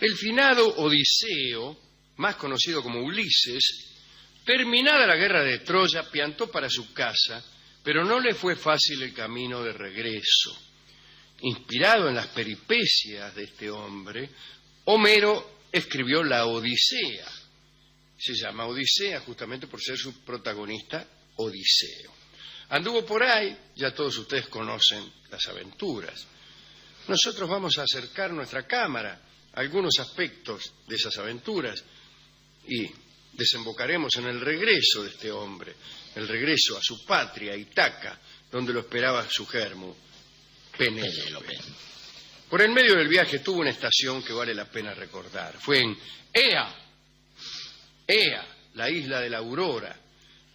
El finado Odiseo, más conocido como Ulises, terminada la guerra de Troya, piantó para su casa, pero no le fue fácil el camino de regreso. Inspirado en las peripecias de este hombre, Homero escribió la Odisea. Se llama Odisea justamente por ser su protagonista Odiseo. Anduvo por ahí, ya todos ustedes conocen las aventuras. Nosotros vamos a acercar nuestra cámara a algunos aspectos de esas aventuras y desembocaremos en el regreso de este hombre, el regreso a su patria, Ítaca, donde lo esperaba su germo, Penélope. Por el medio del viaje tuvo una estación que vale la pena recordar. Fue en Ea, la isla de la Aurora.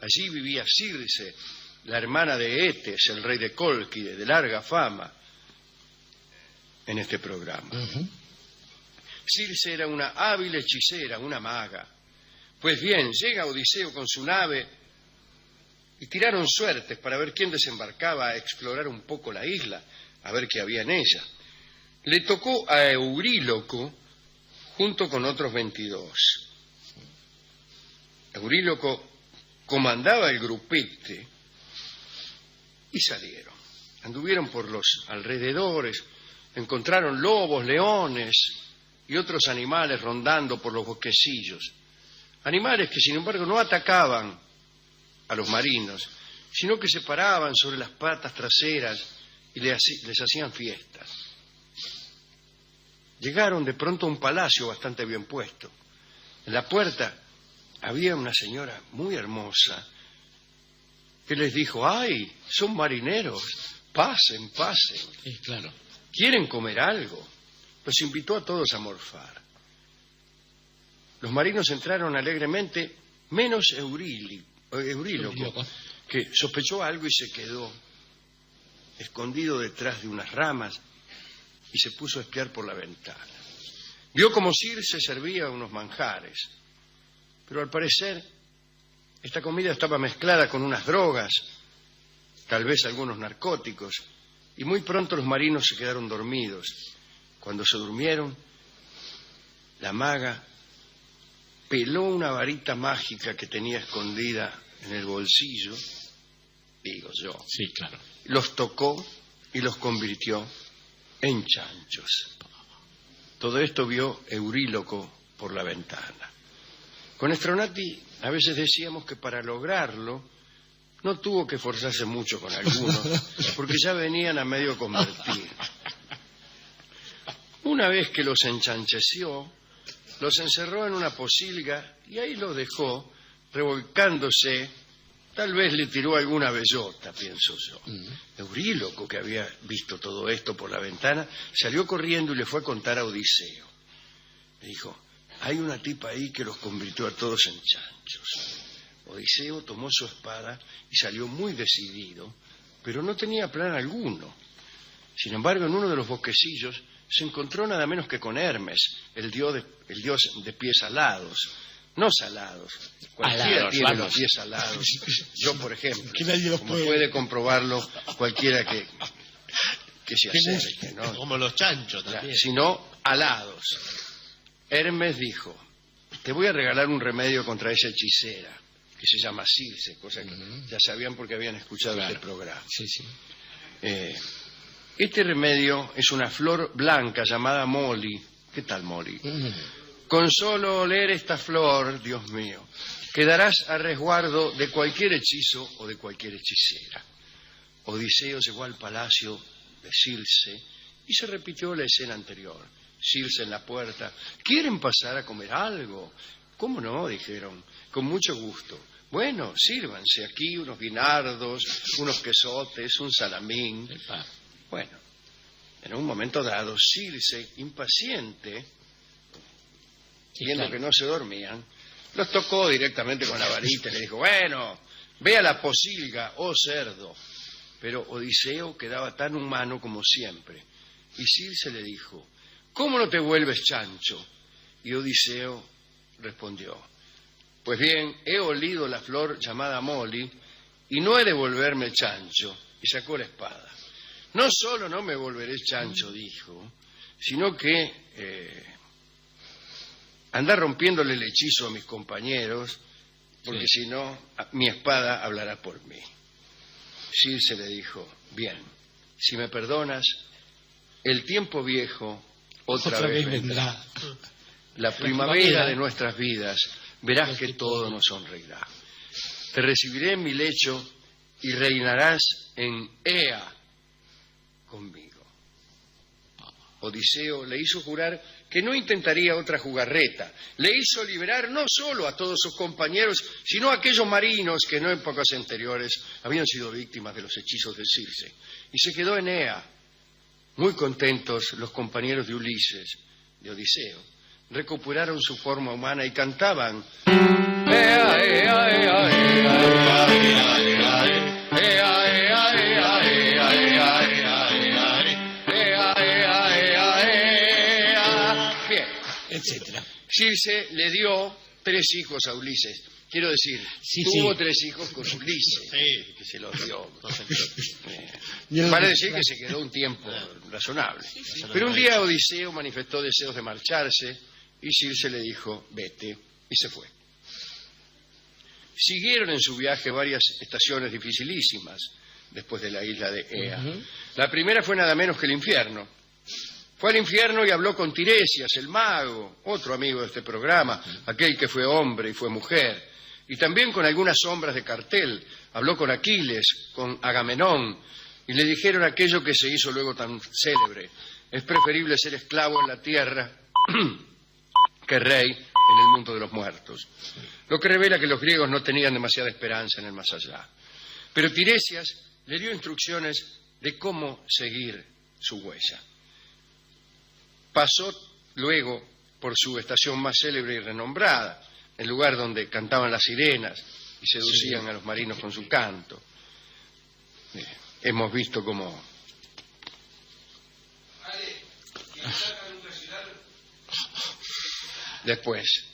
Allí vivía Circe, la hermana de Eetes, el rey de Cólquide, de larga fama en este programa. Circe era una hábil hechicera, una maga. Pues bien, llega Odiseo con su nave y tiraron suertes para ver quién desembarcaba a explorar un poco la isla, a ver qué había en ella. Le tocó a Euríloco junto con otros 22. Euríloco comandaba el grupete y salieron. Anduvieron por los alrededores, encontraron lobos, leones y otros animales rondando por los bosquecillos. Animales que, sin embargo, no atacaban a los marinos, sino que se paraban sobre las patas traseras y les hacían fiestas. Llegaron de pronto a un palacio bastante bien puesto. En la puerta había una señora muy hermosa que les dijo: ¡ay, son marineros! Pasen, pasen. Sí, claro. ¿Quieren comer algo? Los invitó a todos a morfar. Los marinos entraron alegremente, menos Euríloco, que sospechó algo y se quedó escondido detrás de unas ramas y se puso a espiar por la ventana. Vio como Circe servía unos manjares, pero al parecer esta comida estaba mezclada con unas drogas, tal vez algunos narcóticos, y muy pronto los marinos se quedaron dormidos. Cuando se durmieron, la maga peló una varita mágica que tenía escondida en el bolsillo, digo yo. Sí, claro. Los tocó y los convirtió en chanchos. Todo esto vio Euríloco por la ventana. Con Stronati a veces decíamos que para lograrlo no tuvo que forzarse mucho con algunos, porque ya venían a medio convertir. Una vez que los enchancheció, los encerró en una posilga y ahí los dejó revolcándose. Tal vez le tiró alguna bellota, pienso yo. Euríloco, que había visto todo esto por la ventana, salió corriendo y le fue a contar a Odiseo. Le dijo: hay una tipa ahí que los convirtió a todos en chanchos. Odiseo tomó su espada y salió muy decidido, pero no tenía plan alguno. Sin embargo, en uno de los bosquecillos se encontró nada menos que con Hermes, el dios de pies alados. No salados. Cualquiera tiene los pies salados. Yo, por ejemplo, como puede comprobarlo cualquiera que se acerque, ¿no? Como los chanchos también. Sino alados. Hermes dijo: te voy a regalar un remedio contra esa hechicera, que se llama Circe, cosa que ya sabían porque habían escuchado este programa. Sí, sí. Este remedio es una flor blanca llamada Moli. ¿Qué tal, Moli? Con solo oler esta flor, Dios mío, quedarás a resguardo de cualquier hechizo o de cualquier hechicera. Odiseo llegó al palacio de Circe y se repitió la escena anterior. Circe en la puerta: ¿quieren pasar a comer algo? ¿Cómo no?, dijeron, con mucho gusto. Bueno, sírvanse aquí unos guinardos, unos quesotes, un salamín. Bueno, en un momento dado, Circe, impaciente, viendo que no se dormían, los tocó directamente con la varita y le dijo: bueno, ve a la posilga, oh cerdo. Pero Odiseo quedaba tan humano como siempre. Y Circe le dijo: ¿cómo no te vuelves chancho? Y Odiseo respondió: pues bien, he olido la flor llamada Moli y no he de volverme chancho. Y sacó la espada. No solo no me volveré chancho, dijo, sino que andá rompiéndole el hechizo a mis compañeros, porque si no, mi espada hablará por mí. Circe le dijo, bien, si me perdonas, el tiempo viejo otra vez vendrá. La primavera de nuestras vidas, verás que todo nos sonreirá. Te recibiré en mi lecho y reinarás en Ea conmigo. Odiseo le hizo jurar que no intentaría otra jugarreta. Le hizo liberar no solo a todos sus compañeros, sino a aquellos marinos que en épocas anteriores habían sido víctimas de los hechizos de Circe. Y se quedó en Ea. Muy contentos los compañeros de Ulises, de Odiseo, recuperaron su forma humana y cantaban Ea, Ea, Ea, Ea, Ea, Ea, Ea, Ea, Ea, Ea, Ea, etcétera. Circe le dio 3 hijos a Ulises. Quiero decir, tuvo 3 hijos con Ulises, que se los dio. Vale decir que se quedó un tiempo razonable. Pero un día Odiseo manifestó deseos de marcharse y Circe le dijo, vete, y se fue. Siguieron en su viaje varias estaciones dificilísimas después de la isla de Ea. La primera fue nada menos que el infierno. Fue al infierno y habló con Tiresias, el mago, otro amigo de este programa, aquel que fue hombre y fue mujer, y también con algunas sombras de cartel. Habló con Aquiles, con Agamenón, y le dijeron aquello que se hizo luego tan célebre: es preferible ser esclavo en la tierra que rey en el mundo de los muertos. Lo que revela que los griegos no tenían demasiada esperanza en el más allá. Pero Tiresias le dio instrucciones de cómo seguir su huella. Pasó luego por su estación más célebre y renombrada, el lugar donde cantaban las sirenas y seducían a los marinos con su canto. Hemos visto cómo... Después,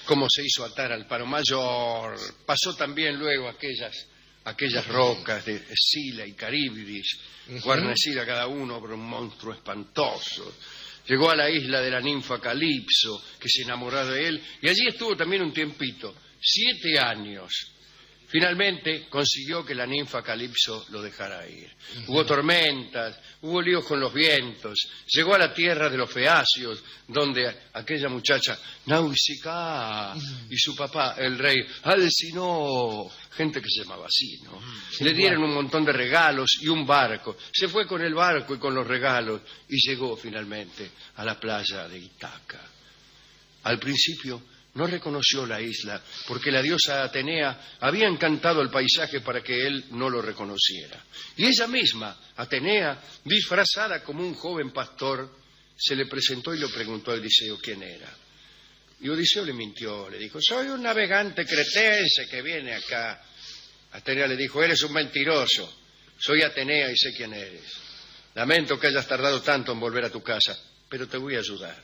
cómo se hizo atar al Paro Mayor. Pasó también luego aquellas rocas de Escila y Caríbdis, guarnecida cada uno por un monstruo espantoso. Llegó a la isla de la ninfa Calipso, que se enamoró de él, y allí estuvo también un tiempito, 7 años. Finalmente consiguió que la ninfa Calipso lo dejara ir. Hubo tormentas, hubo líos con los vientos, llegó a la tierra de los feacios, donde aquella muchacha, Nausicaa, y su papá, el rey Alcinoo, gente que se llamaba así, ¿no? Le dieron un montón de regalos y un barco. Se fue con el barco y con los regalos y llegó finalmente a la playa de Ítaca. Al principio no reconoció la isla porque la diosa Atenea había encantado el paisaje para que él no lo reconociera. Y ella misma, Atenea, disfrazada como un joven pastor, se le presentó y le preguntó a Odiseo quién era. Y Odiseo le mintió, le dijo, soy un navegante cretense que viene acá. Atenea le dijo, eres un mentiroso, soy Atenea y sé quién eres. Lamento que hayas tardado tanto en volver a tu casa, pero te voy a ayudar.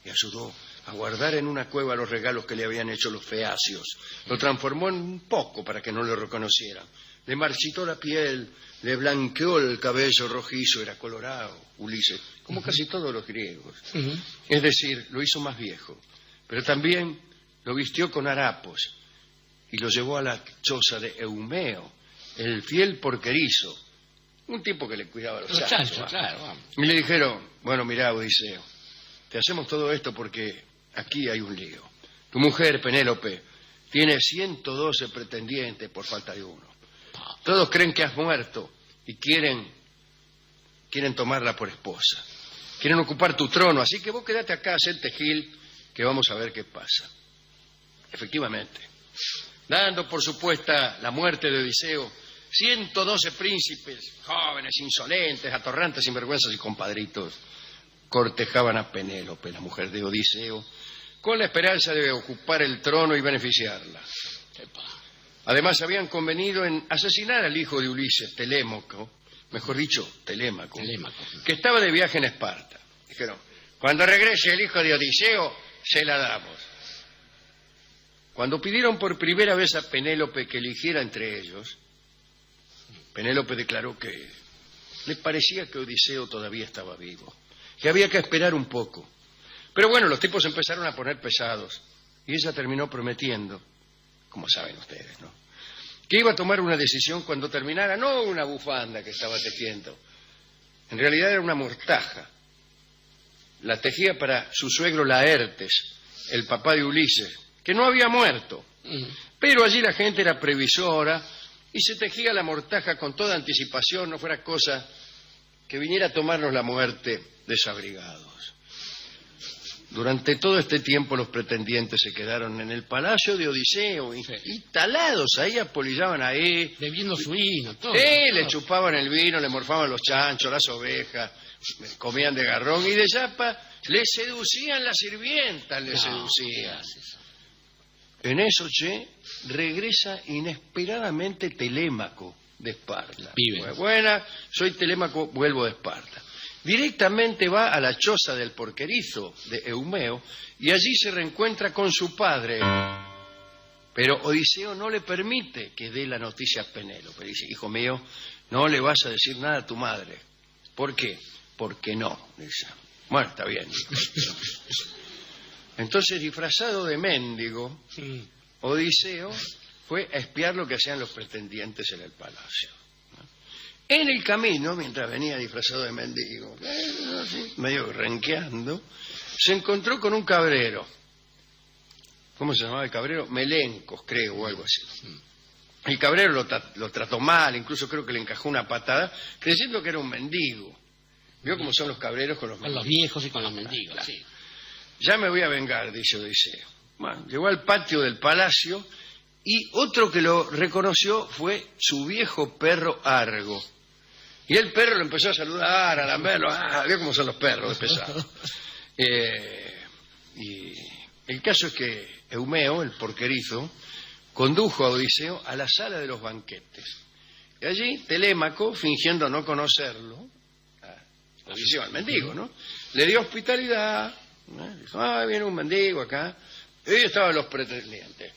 Y ayudó a guardar en una cueva los regalos que le habían hecho los feacios. Lo transformó en un poco para que no lo reconocieran. Le marchitó la piel, le blanqueó el cabello rojizo, era colorado, Ulises, como casi todos los griegos. Es decir, lo hizo más viejo. Pero también lo vistió con harapos y lo llevó a la choza de Eumeo, el fiel porquerizo, un tipo que le cuidaba los chanchos. Claro. Y le dijeron, bueno, mirá, Odiseo, te hacemos todo esto porque aquí hay un lío. Tu mujer, Penélope, tiene 112 pretendientes por falta de uno. Todos creen que has muerto y quieren tomarla por esposa. Quieren ocupar tu trono, así que vos quedate acá, hacete gil, que vamos a ver qué pasa. Efectivamente, dando por supuesta la muerte de Odiseo, 112 príncipes, jóvenes, insolentes, atorrantes, sinvergüenzas y compadritos, cortejaban a Penélope, la mujer de Odiseo, con la esperanza de ocupar el trono y beneficiarla. Además, habían convenido en asesinar al hijo de Ulises, Telémaco, que estaba de viaje en Esparta. Dijeron, cuando regrese el hijo de Odiseo, se la damos. Cuando pidieron por primera vez a Penélope que eligiera entre ellos, Penélope declaró que le parecía que Odiseo todavía estaba vivo que había que esperar un poco. Pero bueno, los tipos empezaron a poner pesados y ella terminó prometiendo, como saben ustedes, ¿no?, que iba a tomar una decisión cuando terminara, no una bufanda que estaba tejiendo, en realidad era una mortaja. La tejía para su suegro Laertes, el papá de Ulises, que no había muerto. Pero allí la gente era previsora y se tejía la mortaja con toda anticipación, no fuera cosa que viniera a tomarnos la muerte desabrigados. Durante todo este tiempo los pretendientes se quedaron en el palacio de Odiseo, instalados ahí, apolillaban ahí. Bebiendo su vino, todo. Le chupaban el vino, le morfaban los chanchos, las ovejas, comían de garrón y de yapa, le seducían las sirvientas, le seducían. En eso, regresa inesperadamente Telémaco de Esparta. Buena, soy Telémaco, vuelvo de Esparta. Directamente va a la choza del porquerizo de Eumeo y allí se reencuentra con su padre. Pero Odiseo no le permite que dé la noticia a Penélope. Dice: hijo mío, no le vas a decir nada a tu madre. ¿Por qué? Porque no, dice. Bueno, está bien. Entonces, disfrazado de mendigo, Odiseo fue a espiar lo que hacían los pretendientes en el palacio. En el camino, mientras venía disfrazado de mendigo, medio renqueando, se encontró con un cabrero. ¿Cómo se llamaba el cabrero? Melencos, creo, o algo así. El cabrero lo trató mal, incluso creo que le encajó una patada, creyendo que era un mendigo. ¿Vio cómo son los cabreros con los mendigos? Con los viejos y con los mendigos, claro. Sí. Ya me voy a vengar, dice Odiseo. Bueno, llegó al patio del palacio y otro que lo reconoció fue su viejo perro Argo. Y el perro lo empezó a saludar, a lamberlo. ¿Vio cómo son los perros de pesado? Y el caso es que Eumeo, el porquerizo, condujo a Odiseo a la sala de los banquetes. Y allí Telémaco, fingiendo no conocerlo, Odiseo al mendigo, ¿no?, le dio hospitalidad. Dijo: viene un mendigo acá. Y ahí estaban los pretendientes.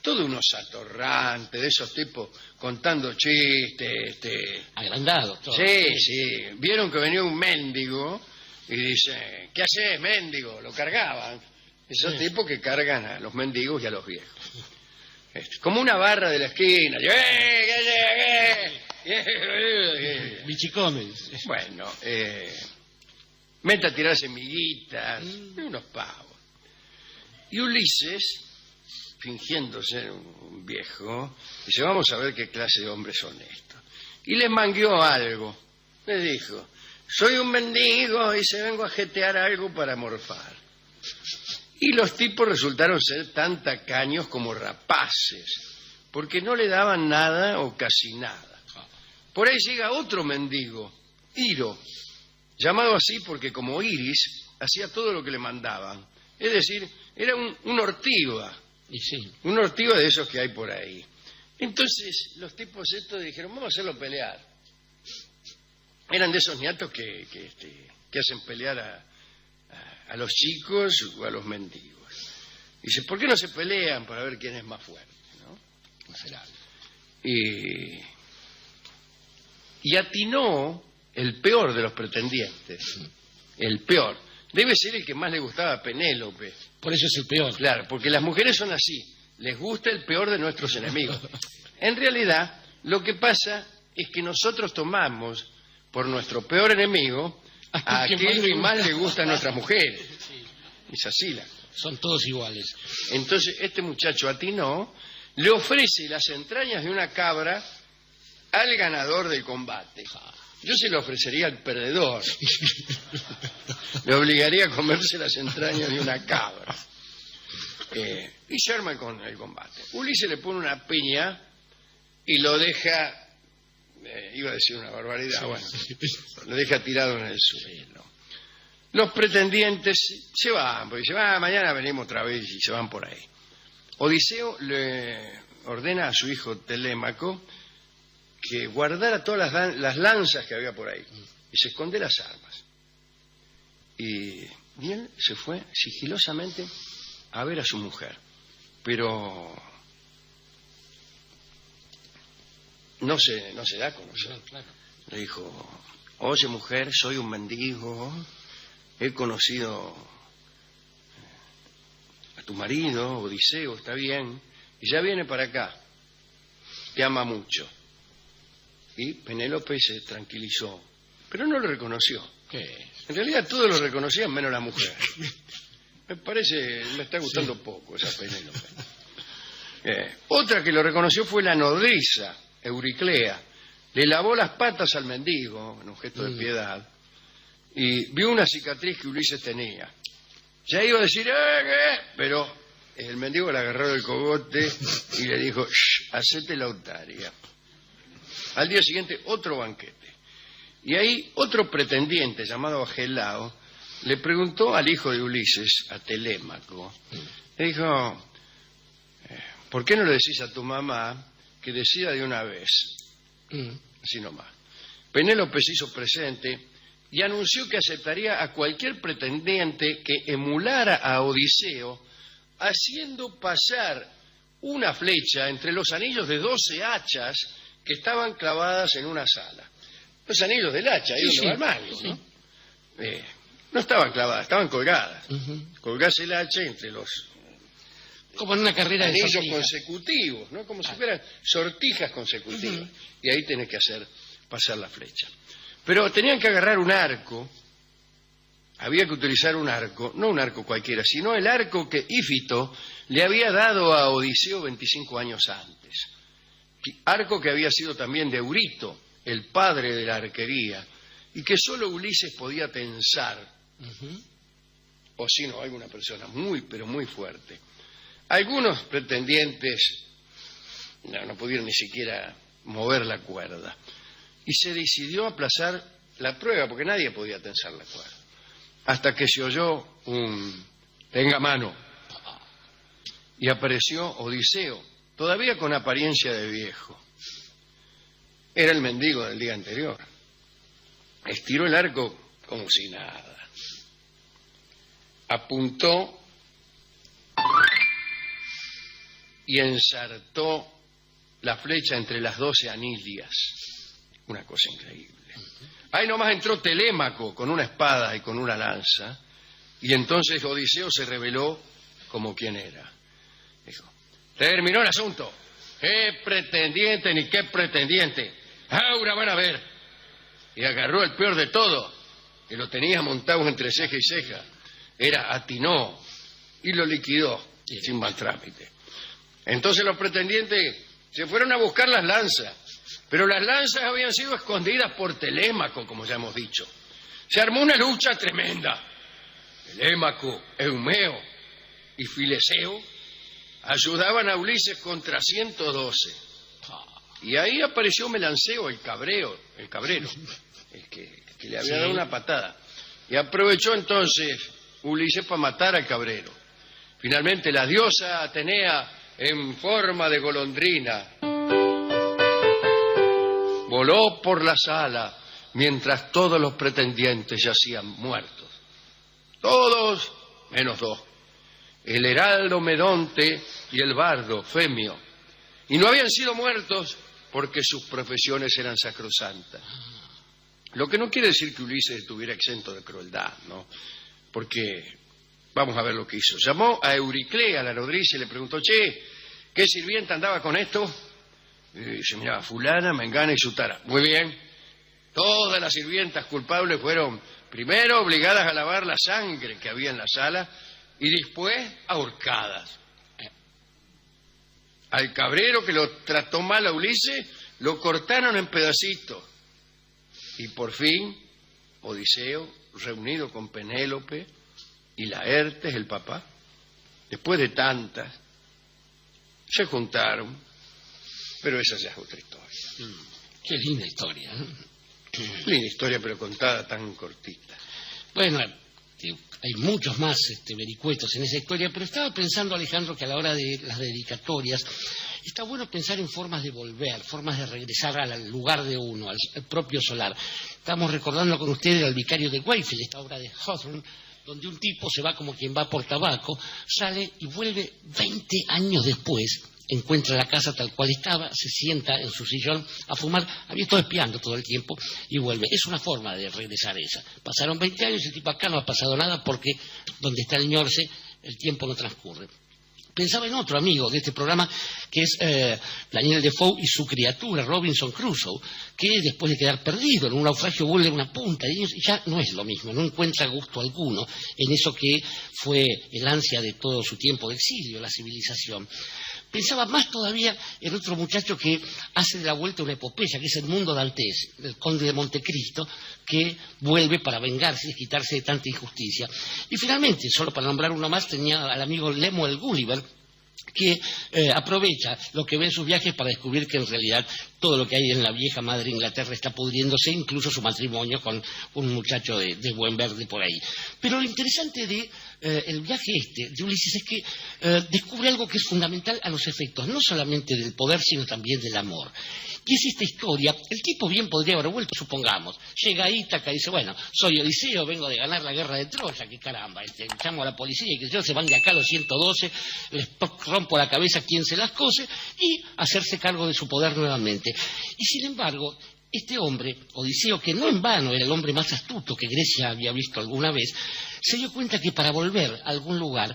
Todos unos atorrantes, de esos tipos contando chistes. Agrandados. Sí. Vieron que venía un mendigo y dice: ¿qué haces, mendigo? Lo cargaban. Esos tipos que cargan a los mendigos y a los viejos. Como una barra de la esquina. Bichicomes. Bueno, mete a tirarse miguitas, unos pavos. Y Ulises, fingiendo ser un viejo, dice: vamos a ver qué clase de hombres son estos. Y les mangueó algo. Les dijo: soy un mendigo y se vengo a jetear algo para morfar. Y los tipos resultaron ser tan tacaños como rapaces, porque no le daban nada o casi nada. Por ahí llega otro mendigo, Iro, llamado así porque como Iris hacía todo lo que le mandaban. Es decir, era un ortiga. Y sí. Un ortiga de esos que hay por ahí. Entonces los tipos estos dijeron: vamos a hacerlo pelear. Eran de esos niatos que hacen pelear a los chicos o a los mendigos. Dice: ¿por qué no se pelean para ver quién es más fuerte? ¿No será? Y atinó el peor de los pretendientes. El peor. Debe ser el que más le gustaba a Penélope. Por eso es el peor. Claro, porque las mujeres son así. Les gusta el peor de nuestros enemigos. En realidad, lo que pasa es que nosotros tomamos por nuestro peor enemigo a aquel que más le gusta a nuestras mujeres. Es así la cosa. Son todos iguales. Entonces, este muchacho atinó, le ofrece las entrañas de una cabra al ganador del combate. Yo se lo ofrecería al perdedor. Le obligaría a comerse las entrañas de una cabra. Y se arma con el combate. Ulises le pone una piña y lo deja, iba a decir una barbaridad, bueno, lo deja tirado en el suelo. Los pretendientes se van, porque dice: mañana venimos otra vez, y se van por ahí. Odiseo le ordena a su hijo Telémaco que guardara todas las lanzas que había por ahí y se esconde las armas. Y él se fue sigilosamente a ver a su mujer, pero no se da a conocer. Claro. Le dijo: oye, mujer, soy un mendigo, he conocido a tu marido, Odiseo, está bien, y ya viene para acá, te ama mucho. Y Penélope se tranquilizó, pero no lo reconoció. ¿Qué? En realidad todos lo reconocían menos la mujer. Me está gustando poco esa Penélope. Otra que lo reconoció fue la nodriza, Euriclea. Le lavó las patas al mendigo, en un gesto de piedad, y vio una cicatriz que Ulises tenía. Ya iba a decir, ¿qué? Pero el mendigo le agarró del cogote y le dijo, hacete la otaria. Al día siguiente, otro banquete. Y ahí otro pretendiente llamado Agelao le preguntó al hijo de Ulises, a Telémaco, le dijo, ¿por qué no le decís a tu mamá que decida de una vez? Así nomás. Penélope se hizo presente y anunció que aceptaría a cualquier pretendiente que emulara a Odiseo haciendo pasar una flecha entre los anillos de 12 hachas que estaban clavadas en una sala. Los anillos del hacha, ahí donde va el mago, ¿no? No estaban clavadas, estaban colgadas. Colgás el hacha entre los como en una carrera de anillos sortijas consecutivos, ¿no? Como si fueran sortijas consecutivas. Y ahí tenés que hacer pasar la flecha. Pero tenían que agarrar un arco, había que utilizar un arco, no un arco cualquiera, sino el arco que Ífito le había dado a Odiseo 25 años antes. Arco que había sido también de Eurito, el padre de la arquería, y que solo Ulises podía tensar, o si no, alguna persona muy, pero muy fuerte. Algunos pretendientes no pudieron ni siquiera mover la cuerda, y se decidió aplazar la prueba, porque nadie podía tensar la cuerda, hasta que se oyó un «tenga mano», y apareció Odiseo, todavía con apariencia de viejo. Era el mendigo del día anterior. Estiró el arco como si nada. Apuntó y ensartó la flecha entre las 12 anillas. Una cosa increíble. Ahí nomás entró Telémaco con una espada y con una lanza, y entonces Odiseo se reveló como quien era. Dijo, terminó el asunto. ¿Qué pretendiente ni qué pretendiente? Ahora van a ver. Y agarró el peor de todo, que lo tenía montado entre ceja y ceja. Era Atinó, y lo liquidó sin mal trámite. Entonces los pretendientes se fueron a buscar las lanzas, pero las lanzas habían sido escondidas por Telémaco, como ya hemos dicho. Se armó una lucha tremenda. Telémaco, Eumeo y Fileseo ayudaban a Ulises contra 112. Y ahí apareció Melanceo, el cabrero, el que le había dado una patada. Y aprovechó entonces Ulises para matar al cabrero. Finalmente la diosa Atenea, en forma de golondrina, voló por la sala mientras todos los pretendientes yacían muertos. Todos menos 2. El heraldo Medonte y el bardo Femio. Y no habían sido muertos porque sus profesiones eran sacrosantas. Lo que no quiere decir que Ulises estuviera exento de crueldad, ¿no? Porque, vamos a ver lo que hizo. Llamó a Euriclea, la nodriza, y le preguntó, ¿qué sirvienta andaba con esto? Y se miraba, fulana, mengana y sutara. Muy bien. Todas las sirvientas culpables fueron primero obligadas a lavar la sangre que había en la sala y después ahorcadas. Al cabrero que lo trató mal a Ulises, lo cortaron en pedacitos. Y por fin, Odiseo, reunido con Penélope y Laertes, el papá, después de tantas, se juntaron. Pero esa ya es otra historia. Qué linda historia, ¿eh? Linda historia, pero contada tan cortita. Bueno, hay muchos más vericuetos en esa historia, pero estaba pensando, Alejandro, que a la hora de las dedicatorias está bueno pensar en formas de volver, formas de regresar al lugar de uno, al propio solar. Estamos recordando con ustedes al Vicario de Wakefield, esta obra de Hawthorne, donde un tipo se va como quien va por tabaco, sale y vuelve 20 años después, encuentra la casa tal cual estaba, se sienta en su sillón a fumar, había estado espiando todo el tiempo y vuelve. Es una forma de regresar esa. Pasaron 20 años y el tipo acá no ha pasado nada porque donde está el ñorce el tiempo no transcurre. Pensaba en otro amigo de este programa, que es Daniel Defoe y su criatura, Robinson Crusoe, que después de quedar perdido en un naufragio vuelve a una punta de niños y ya no es lo mismo, no encuentra gusto alguno en eso que fue el ansia de todo su tiempo de exilio, la civilización. Pensaba más todavía en otro muchacho que hace de la vuelta una epopeya, que es Edmundo Dantes, el conde de Montecristo, que vuelve para vengarse y quitarse de tanta injusticia. Y finalmente, solo para nombrar uno más, tenía al amigo Lemuel Gulliver, que aprovecha lo que ve en sus viajes para descubrir que en realidad todo lo que hay en la vieja madre Inglaterra está pudriéndose, incluso su matrimonio con un muchacho de buen verde por ahí. Pero lo interesante de el viaje de Ulises es que descubre algo que es fundamental a los efectos, no solamente del poder, sino también del amor. Y es esta historia, el tipo bien podría haber vuelto, supongamos, llega a Ítaca y dice, bueno, soy Odiseo, vengo de ganar la guerra de Troya, que caramba, llamo a la policía y que yo se van de acá los 112, les rompo la cabeza a quien se las cose y hacerse cargo de su poder nuevamente. Y sin embargo, este hombre, Odiseo, que no en vano era el hombre más astuto que Grecia había visto alguna vez, se dio cuenta que para volver a algún lugar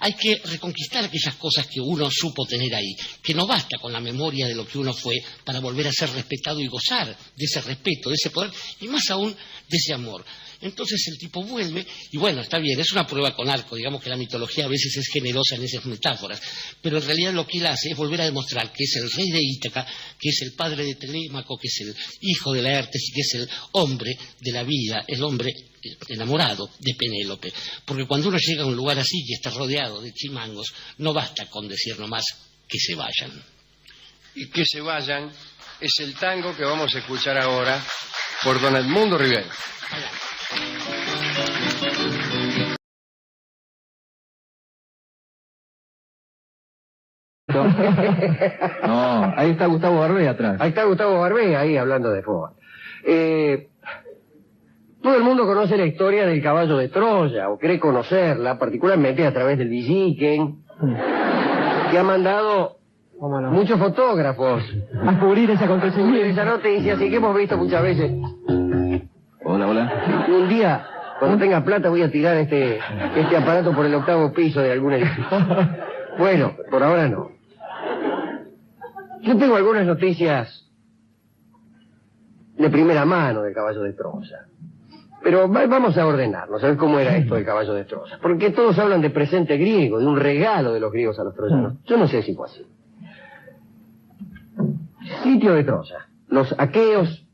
hay que reconquistar aquellas cosas que uno supo tener ahí, que no basta con la memoria de lo que uno fue para volver a ser respetado y gozar de ese respeto, de ese poder, y más aún de ese amor. Entonces el tipo vuelve, y bueno, está bien, es una prueba con arco, digamos que la mitología a veces es generosa en esas metáforas, pero en realidad lo que él hace es volver a demostrar que es el rey de Ítaca, que es el padre de Telémaco, que es el hijo de Laertes y que es el hombre de la vida, el hombre enamorado de Penélope. Porque cuando uno llega a un lugar así y está rodeado de chimangos, no basta con decir nomás que se vayan. Y que se vayan es el tango que vamos a escuchar ahora por don Edmundo Rivera. No, ahí está Gustavo Barbé atrás. Ahí está Gustavo Barbé, ahí hablando de fútbol. Todo el mundo conoce la historia del caballo de Troya, o cree conocerla, particularmente a través del Villiquen, que ha mandado muchos fotógrafos A cubrir ese acontecimiento. esa noticia, así que hemos visto muchas veces. Hola, hola. Un día, cuando tenga plata, voy a tirar este aparato por el 8º piso de algún edificio. Bueno, por ahora no. Yo tengo algunas noticias de primera mano del caballo de Troya. Pero vamos a ordenarnos, a ver cómo era esto del caballo de Troya. Porque todos hablan de presente griego, de un regalo de los griegos a los troyanos. Yo no sé si fue así. Sitio de Troya. Los aqueos,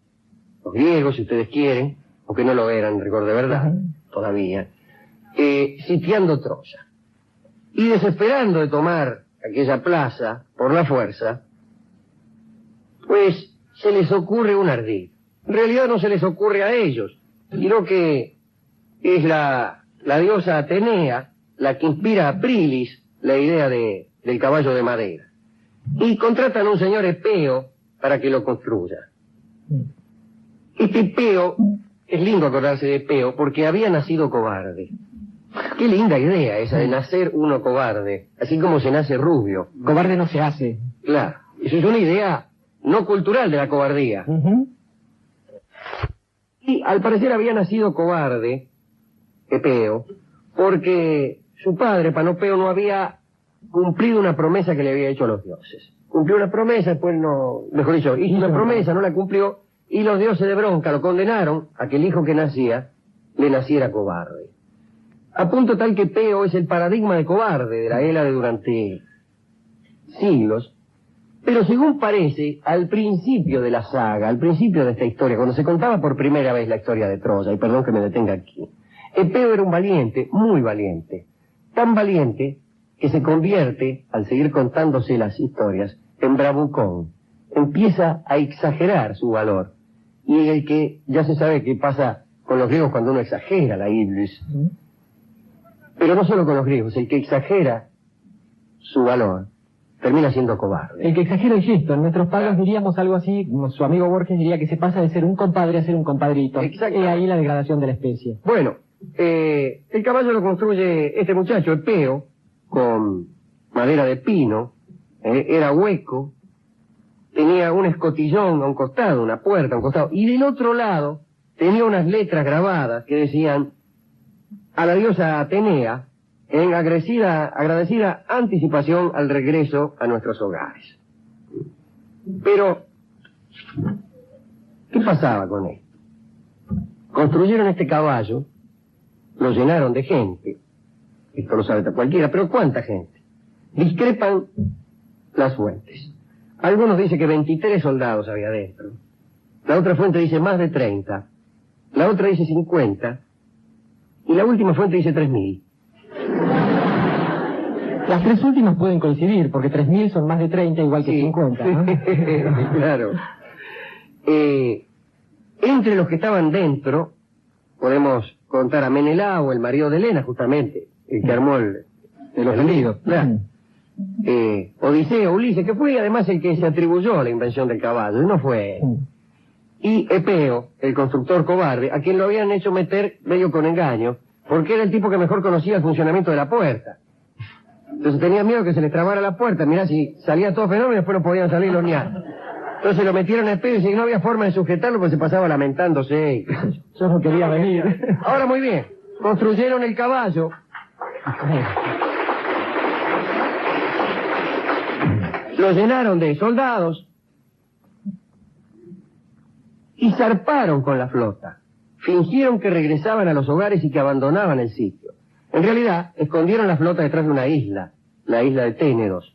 los griegos, si ustedes quieren, aunque no lo eran, recuerdo de verdad, todavía, sitiando Troya. Y desesperando de tomar aquella plaza por la fuerza, pues se les ocurre un ardid. En realidad no se les ocurre a ellos, sino que es la diosa Atenea la que inspira a Aprilis la idea del caballo de madera. Y contratan a un señor Epeo para que lo construya. Este Epeo, es lindo acordarse de Epeo, porque había nacido cobarde. Qué linda idea esa de nacer uno cobarde, así como se nace rubio. Cobarde no se hace. Claro, eso es una idea no cultural de la cobardía. Y al parecer había nacido cobarde, Epeo, porque su padre, Panopeo, no había cumplido una promesa que le había hecho a los dioses. Cumplió una promesa, después no, mejor dicho, hizo una promesa, no la cumplió, y los dioses de bronca lo condenaron a que el hijo que nacía le naciera cobarde. A punto tal que Epeo es el paradigma de cobarde de la Hélade durante siglos. Pero según parece, al principio de la saga, al principio de esta historia, cuando se contaba por primera vez la historia de Troya, y perdón que me detenga aquí, Epeo era un valiente, muy valiente, tan valiente que se convierte, al seguir contándose las historias, en bravucón. Empieza a exagerar su valor, y en el que ya se sabe qué pasa con los griegos cuando uno exagera la iblis. Pero no solo con los griegos, el que exagera su valor termina siendo cobarde. El que exagera el gesto. En nuestros pagos diríamos algo así, como su amigo Borges diría que se pasa de ser un compadre a ser un compadrito. Exacto. Y ahí la degradación de la especie. Bueno, el caballo lo construye este muchacho, Epeo, con madera de pino, era hueco, tenía un escotillón a un costado, una puerta a un costado, y del otro lado tenía unas letras grabadas que decían: a la diosa Atenea, en agradecida anticipación al regreso a nuestros hogares. Pero, ¿qué pasaba con esto? Construyeron este caballo, lo llenaron de gente, esto lo sabe cualquiera, pero ¿cuánta gente? Discrepan las fuentes. Algunos dicen que 23 soldados había dentro, la otra fuente dice más de 30, la otra dice 50, y la última fuente dice 3.000. Las tres últimas pueden coincidir, porque 3.000 son más de 30, igual que 50, ¿no? Claro. Entre los que estaban dentro, podemos contar a Menelao, el marido de Helena, justamente, el que armó el lío. Claro. Odiseo, Ulises, que fue además el que se atribuyó la invención del caballo, y no fue él. Y Epeo, el constructor cobarde, a quien lo habían hecho meter medio con engaño, porque era el tipo que mejor conocía el funcionamiento de la puerta. Entonces tenía miedo que se les trabara la puerta. Mirá, si salía todo fenómeno, después no podían salir los nianos. Entonces lo metieron a Epeo y no había forma de sujetarlo, pues se pasaba lamentándose. Yo no quería venir. Ahora muy bien, construyeron el caballo. Lo llenaron de soldados y zarparon con la flota. Fingieron que regresaban a los hogares y que abandonaban el sitio. En realidad, escondieron la flota detrás de una isla, la isla de Ténedos.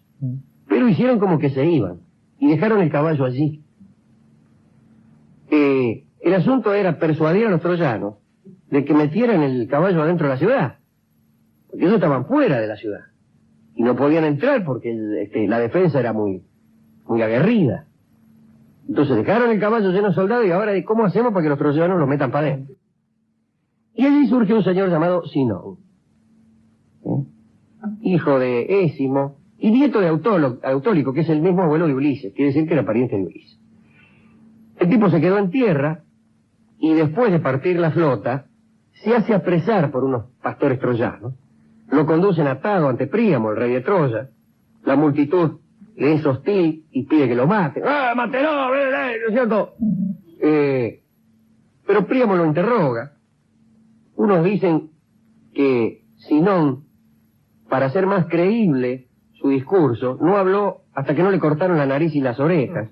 Pero hicieron como que se iban y dejaron el caballo allí. El asunto era persuadir a los troyanos de que metieran el caballo adentro de la ciudad, porque ellos estaban fuera de la ciudad y no podían entrar porque la defensa era muy aguerrida. Entonces dejaron el caballo lleno de soldados y ahora, ¿cómo hacemos para que los troyanos lo metan para adentro? Y allí surge un señor llamado Sinón, hijo de Ésimo y nieto de Autólico, que es el mismo abuelo de Ulises, quiere decir que era pariente de Ulises. El tipo se quedó en tierra y después de partir la flota se hace apresar por unos pastores troyanos, lo conducen atado ante Príamo, el rey de Troya. La multitud le es hostil y pide que lo maten. ¡Ah, mátelo! ¿No es cierto? Pero Príamo lo interroga. Unos dicen que Sinón, para hacer más creíble su discurso, no habló hasta que no le cortaron la nariz y las orejas.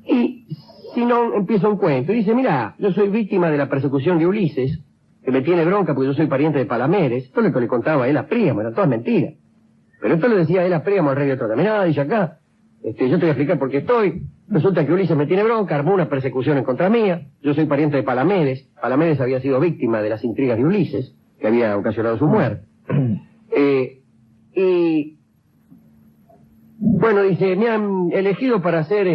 Y Sinón empieza un cuento y dice: mira, yo soy víctima de la persecución de Ulises, que me tiene bronca porque yo soy pariente de Palamedes. Esto es lo que le contaba él a Príamo, eran todas mentiras. Pero esto le decía él a Príamo, al rey de Troya: mirá, dice acá, yo te voy a explicar por qué estoy. Resulta que Ulises me tiene bronca, armó una persecución en contra mía, yo soy pariente de Palamedes. Palamedes había sido víctima de las intrigas de Ulises, que había ocasionado su muerte. Y bueno, dice, me han elegido para ser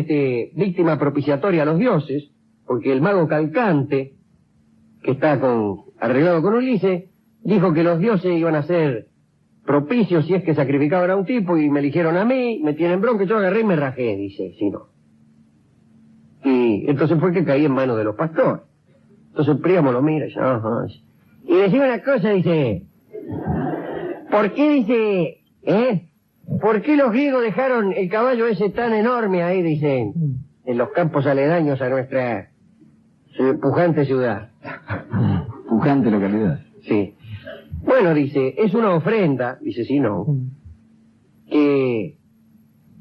víctima propiciatoria a los dioses, porque el mago Calcante, que está arreglado con Ulises, dijo que los dioses iban a ser propicios si es que sacrificaban a un tipo, y me eligieron a mí, me tienen bronca, yo agarré y me rajé, dice, si no. Y entonces fue que caí en manos de los pastores. Entonces Príamo lo mira y dice, ajá. Y decía una cosa, dice, ¿por qué, dice, por qué los griegos dejaron el caballo ese tan enorme ahí, dice, en los campos aledaños a nuestra pujante ciudad? Pujante localidad. Sí. Bueno, dice, es una ofrenda, dice Sinón, que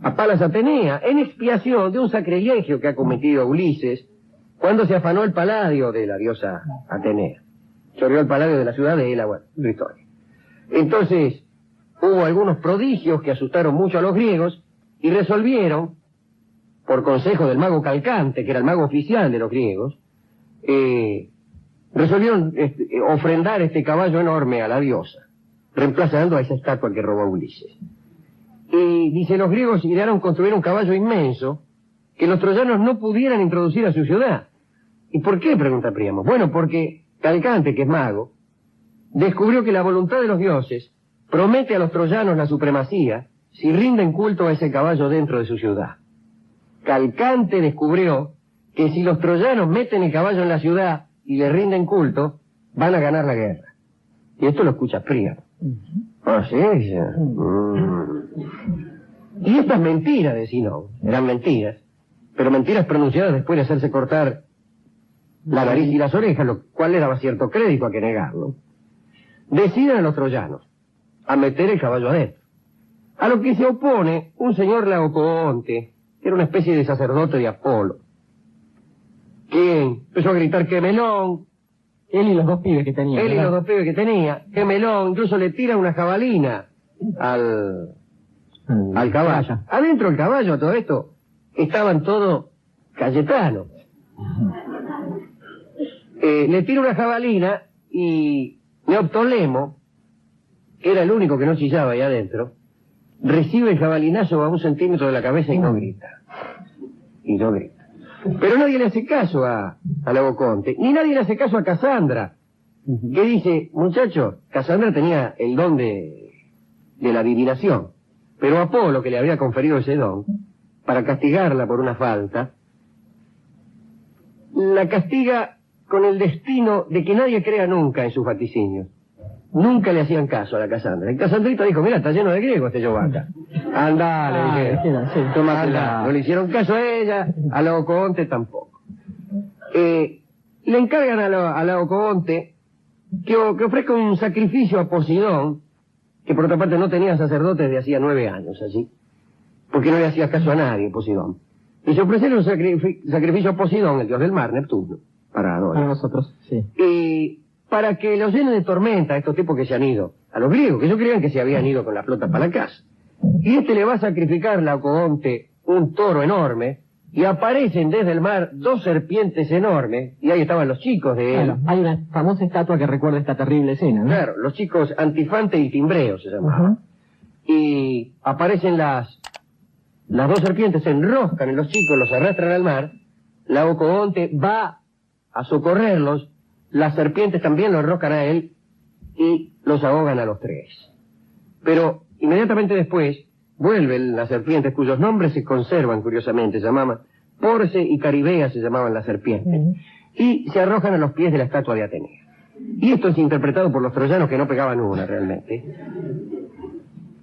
a Palas Atenea, en expiación de un sacrilegio que ha cometido Ulises cuando se afanó el paladio de la diosa Atenea. Chorreó el paladio de la ciudad de Hela, bueno, su historia. Entonces, hubo algunos prodigios que asustaron mucho a los griegos y resolvieron, por consejo del mago Calcante, que era el mago oficial de los griegos, resolvieron ofrendar este caballo enorme a la diosa, reemplazando a esa estatua que robó Ulises. Y dice, los griegos idearon construir un caballo inmenso que los troyanos no pudieran introducir a su ciudad. ¿Y por qué?, pregunta Príamo. Bueno, porque Calcante, que es mago, descubrió que la voluntad de los dioses promete a los troyanos la supremacía si rinden culto a ese caballo dentro de su ciudad. Calcante descubrió que si los troyanos meten el caballo en la ciudad y le rinden culto, van a ganar la guerra. Y esto lo escucha Príamo. Ah, sí. Y estas mentiras de Sinón, eran mentiras, pero mentiras pronunciadas después de hacerse cortar la nariz y las orejas, lo cual le daba cierto crédito a que negarlo. Deciden a los troyanos a meter el caballo adentro. A lo que se opone un señor Laocoonte, que era una especie de sacerdote de Apolo, que empezó a gritar que melón. Él y los dos pibes que tenía. Él y los dos pibes que tenía, que melón, incluso le tira una jabalina al caballo. Adentro del caballo, a todo esto, estaban todos Cayetanos. Le tira una jabalina y Neoptolemo, que era el único que no chillaba ahí adentro, recibe el jabalinazo a 1 centímetro de la cabeza y no grita. Y no grita. Pero nadie le hace caso a Laocoonte, ni nadie le hace caso a Casandra, que dice, muchacho, Casandra tenía el don de la adivinación, pero Apolo, que le había conferido ese don, para castigarla por una falta, la castiga con el destino de que nadie crea nunca en sus vaticinios. Nunca le hacían caso a la Casandra. Y Casandrita dijo, mira, está lleno de griego este Yovaca. Andá, le dijeron. Sí, Anda. No le hicieron caso a ella, a Laocoonte tampoco. Le encargan a Laocoonte que ofrezca un sacrificio a Posidón, que por otra parte no tenía sacerdotes de hacía 9 años, así, porque no le hacía caso a nadie, Posidón. Y se ofrecieron un sacrificio a Posidón, el dios del mar, Neptuno, para adorar. Para nosotros, sí. Y para que los llenen de tormenta a estos tipos que se han ido, a los griegos, que ellos creían que se habían ido con la flota para la casa. Y le va a sacrificar Laocoonte un toro enorme, y aparecen desde el mar 2 serpientes enormes, y ahí estaban los chicos de él. Claro, hay una famosa estatua que recuerda esta terrible escena, ¿no? Claro, los chicos Antifante y Timbreo se llamaban. Y aparecen las 2 serpientes, se enroscan en los chicos, los arrastran al mar, Laocoonte va a socorrerlos, las serpientes también lo enroscan a él y los ahogan a los 3. Pero inmediatamente después vuelven las serpientes cuyos nombres se conservan curiosamente, se llamaban Porce y Caribea, se llamaban las serpientes, y se arrojan a los pies de la estatua de Atenea. Y esto es interpretado por los troyanos que no pegaban una realmente.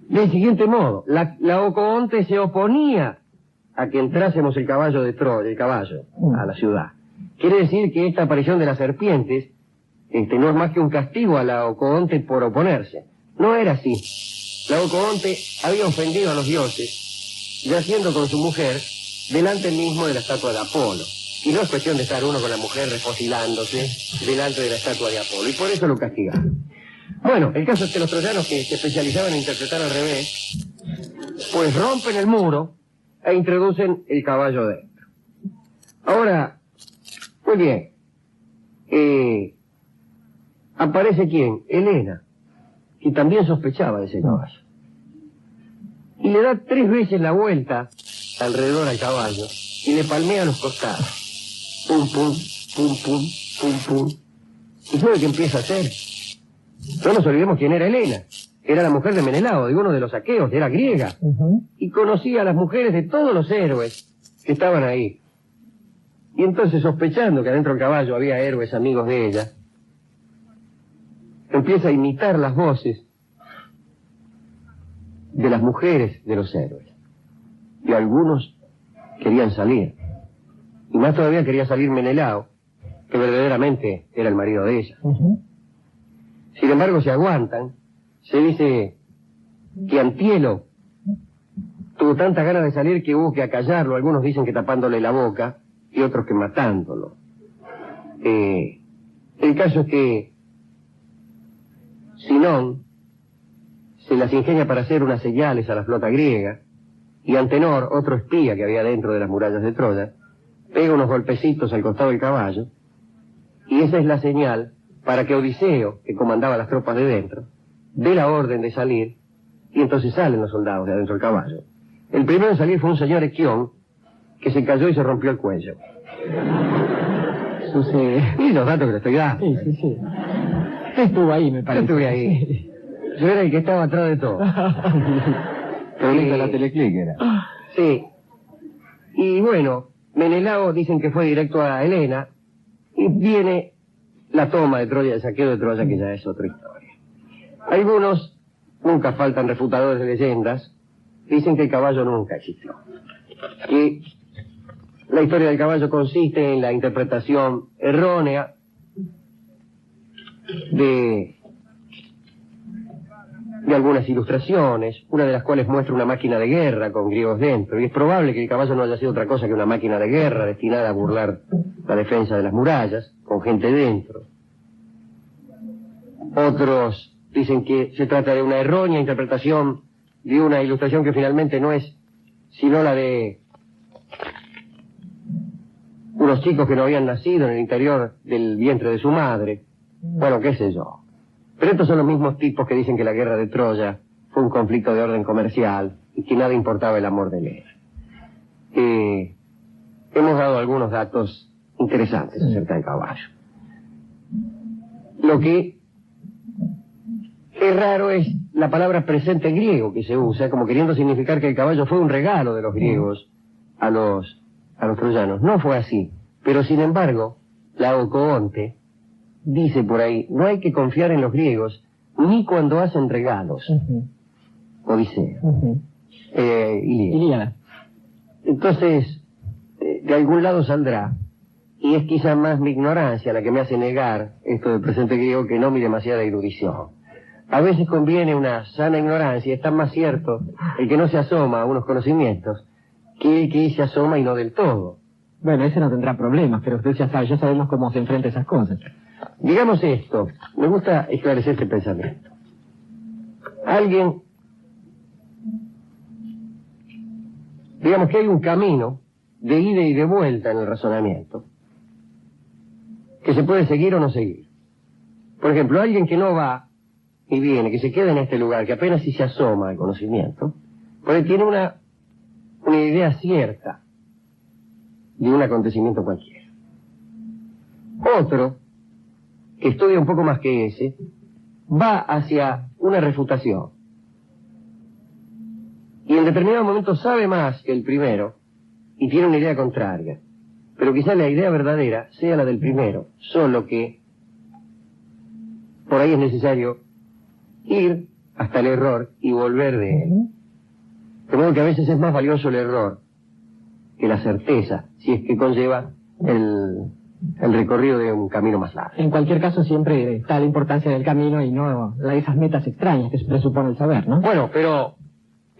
Del siguiente modo, Laocoonte se oponía a que entrásemos el caballo de Troya, a la ciudad. Quiere decir que esta aparición de las serpientes no es más que un castigo a Laocoonte por oponerse. No era así. Laocoonte había ofendido a los dioses, yaciendo con su mujer delante mismo de la estatua de Apolo. Y no es cuestión de estar uno con la mujer refocilándose delante de la estatua de Apolo, y por eso lo castigaron. Bueno, el caso es que los troyanos, que se especializaban en interpretar al revés, pues rompen el muro e introducen el caballo dentro. Ahora, muy bien, aparece ¿quién? Helena, que también sospechaba de ese caballo. Y le da 3 veces la vuelta alrededor al caballo y le palmea los costados. Pum, pum, pum, pum, pum, pum. ¿Y sabe qué empieza a hacer? No nos olvidemos quién era Helena. Era la mujer de Menelao, de uno de los aqueos, era griega. Y conocía a las mujeres de todos los héroes que estaban ahí. Y entonces, sospechando que adentro del caballo había héroes amigos de ella, empieza a imitar las voces de las mujeres de los héroes. Y algunos querían salir. Y más todavía quería salir Menelao, que verdaderamente era el marido de ella. Sin embargo, se aguantan. Se dice que Antielo tuvo tanta ganas de salir que hubo que acallarlo. Algunos dicen que tapándole la boca y otros que matándolo. El caso es que Sinón se las ingenia para hacer unas señales a la flota griega, y Antenor, otro espía que había dentro de las murallas de Troya, pega unos golpecitos al costado del caballo, y esa es la señal para que Odiseo, que comandaba las tropas de dentro, dé la orden de salir, y entonces salen los soldados de adentro del caballo. El primero en salir fue un señor Equión, que se cayó y se rompió el cuello. Sucede. Y los datos que le estoy dando. Sí, sí, sí. Usted estuvo ahí, me parece. Yo estuve ahí. Yo era el que estaba atrás de todo. Pero la teleclick era. Sí. Y bueno, Menelao dicen que fue directo a Helena, y viene la toma de Troya, el saqueo de Troya, que ya es otra historia. Algunos nunca faltan refutadores de leyendas, dicen que el caballo nunca existió. Que la historia del caballo consiste en la interpretación errónea de algunas ilustraciones, una de las cuales muestra una máquina de guerra con griegos dentro, y es probable que el caballo no haya sido otra cosa que una máquina de guerra destinada a burlar la defensa de las murallas, con gente dentro. Otros dicen que se trata de una errónea interpretación de una ilustración que finalmente no es sino la de unos chicos que no habían nacido en el interior del vientre de su madre. Bueno, qué sé yo. Pero estos son los mismos tipos que dicen que la guerra de Troya fue un conflicto de orden comercial y que nada importaba el amor de él. Hemos dado algunos datos interesantes acerca del caballo. Lo que es raro es la palabra presente griego que se usa, como queriendo significar que el caballo fue un regalo de los griegos a los troyanos. No fue así, pero sin embargo, Laocoonte dice por ahí, no hay que confiar en los griegos ni cuando hacen regalos. Odisea. Ilíada. Entonces, de algún lado saldrá, y es quizá más mi ignorancia la que me hace negar esto del presente griego que no mi demasiada erudición. A veces conviene una sana ignorancia, está más cierto el que no se asoma a unos conocimientos que el que se asoma y no del todo. Bueno, ese no tendrá problemas, pero usted ya sabe, ya sabemos cómo se enfrenta a esas cosas. Digamos esto, me gusta esclarecer este pensamiento. Digamos que hay un camino de ida y de vuelta en el razonamiento, que se puede seguir o no seguir. Por ejemplo, alguien que no va y viene, que se queda en este lugar, que apenas si se asoma al conocimiento, pues tiene una idea cierta de un acontecimiento cualquiera. Otro, que estudia un poco más que ese, va hacia una refutación. Y en determinado momento sabe más que el primero y tiene una idea contraria. Pero quizá la idea verdadera sea la del primero, solo que por ahí es necesario ir hasta el error y volver de él. De modo que a veces es más valioso el error que la certeza, si es que conlleva el recorrido de un camino más largo. En cualquier caso siempre está la importancia del camino y no esas metas extrañas que se presupone el saber, ¿no? Bueno, pero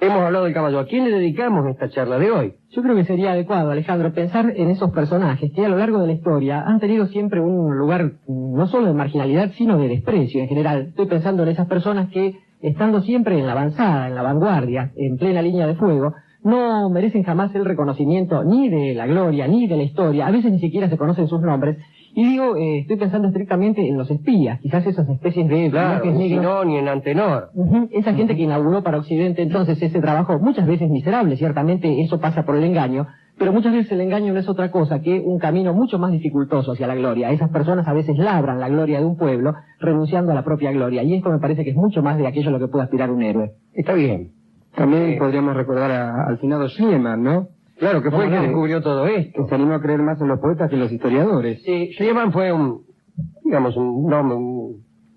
hemos hablado del caballo. ¿A quién le dedicamos esta charla de hoy? Yo creo que sería adecuado, Alejandro, pensar en esos personajes que a lo largo de la historia han tenido siempre un lugar no solo de marginalidad, sino de desprecio en general. Estoy pensando en esas personas que, estando siempre en la avanzada, en la vanguardia, en plena línea de fuego, no merecen jamás el reconocimiento ni de la gloria, ni de la historia. A veces ni siquiera se conocen sus nombres. Y digo, estoy pensando estrictamente en los espías, quizás esas especies de... Claro, ni no, ni en Antenor. Esa gente que inauguró para Occidente entonces ese trabajo, muchas veces miserable, ciertamente eso pasa por el engaño, pero muchas veces el engaño no es otra cosa que un camino mucho más dificultoso hacia la gloria. Esas personas a veces labran la gloria de un pueblo, renunciando a la propia gloria, y esto me parece que es mucho más de aquello a lo que puede aspirar un héroe. Está bien. También podríamos recordar al finado Schliemann, ¿no? Claro, que fue el que descubrió todo esto. Que se animó a creer más en los poetas que en los historiadores. Sí, Schliemann fue un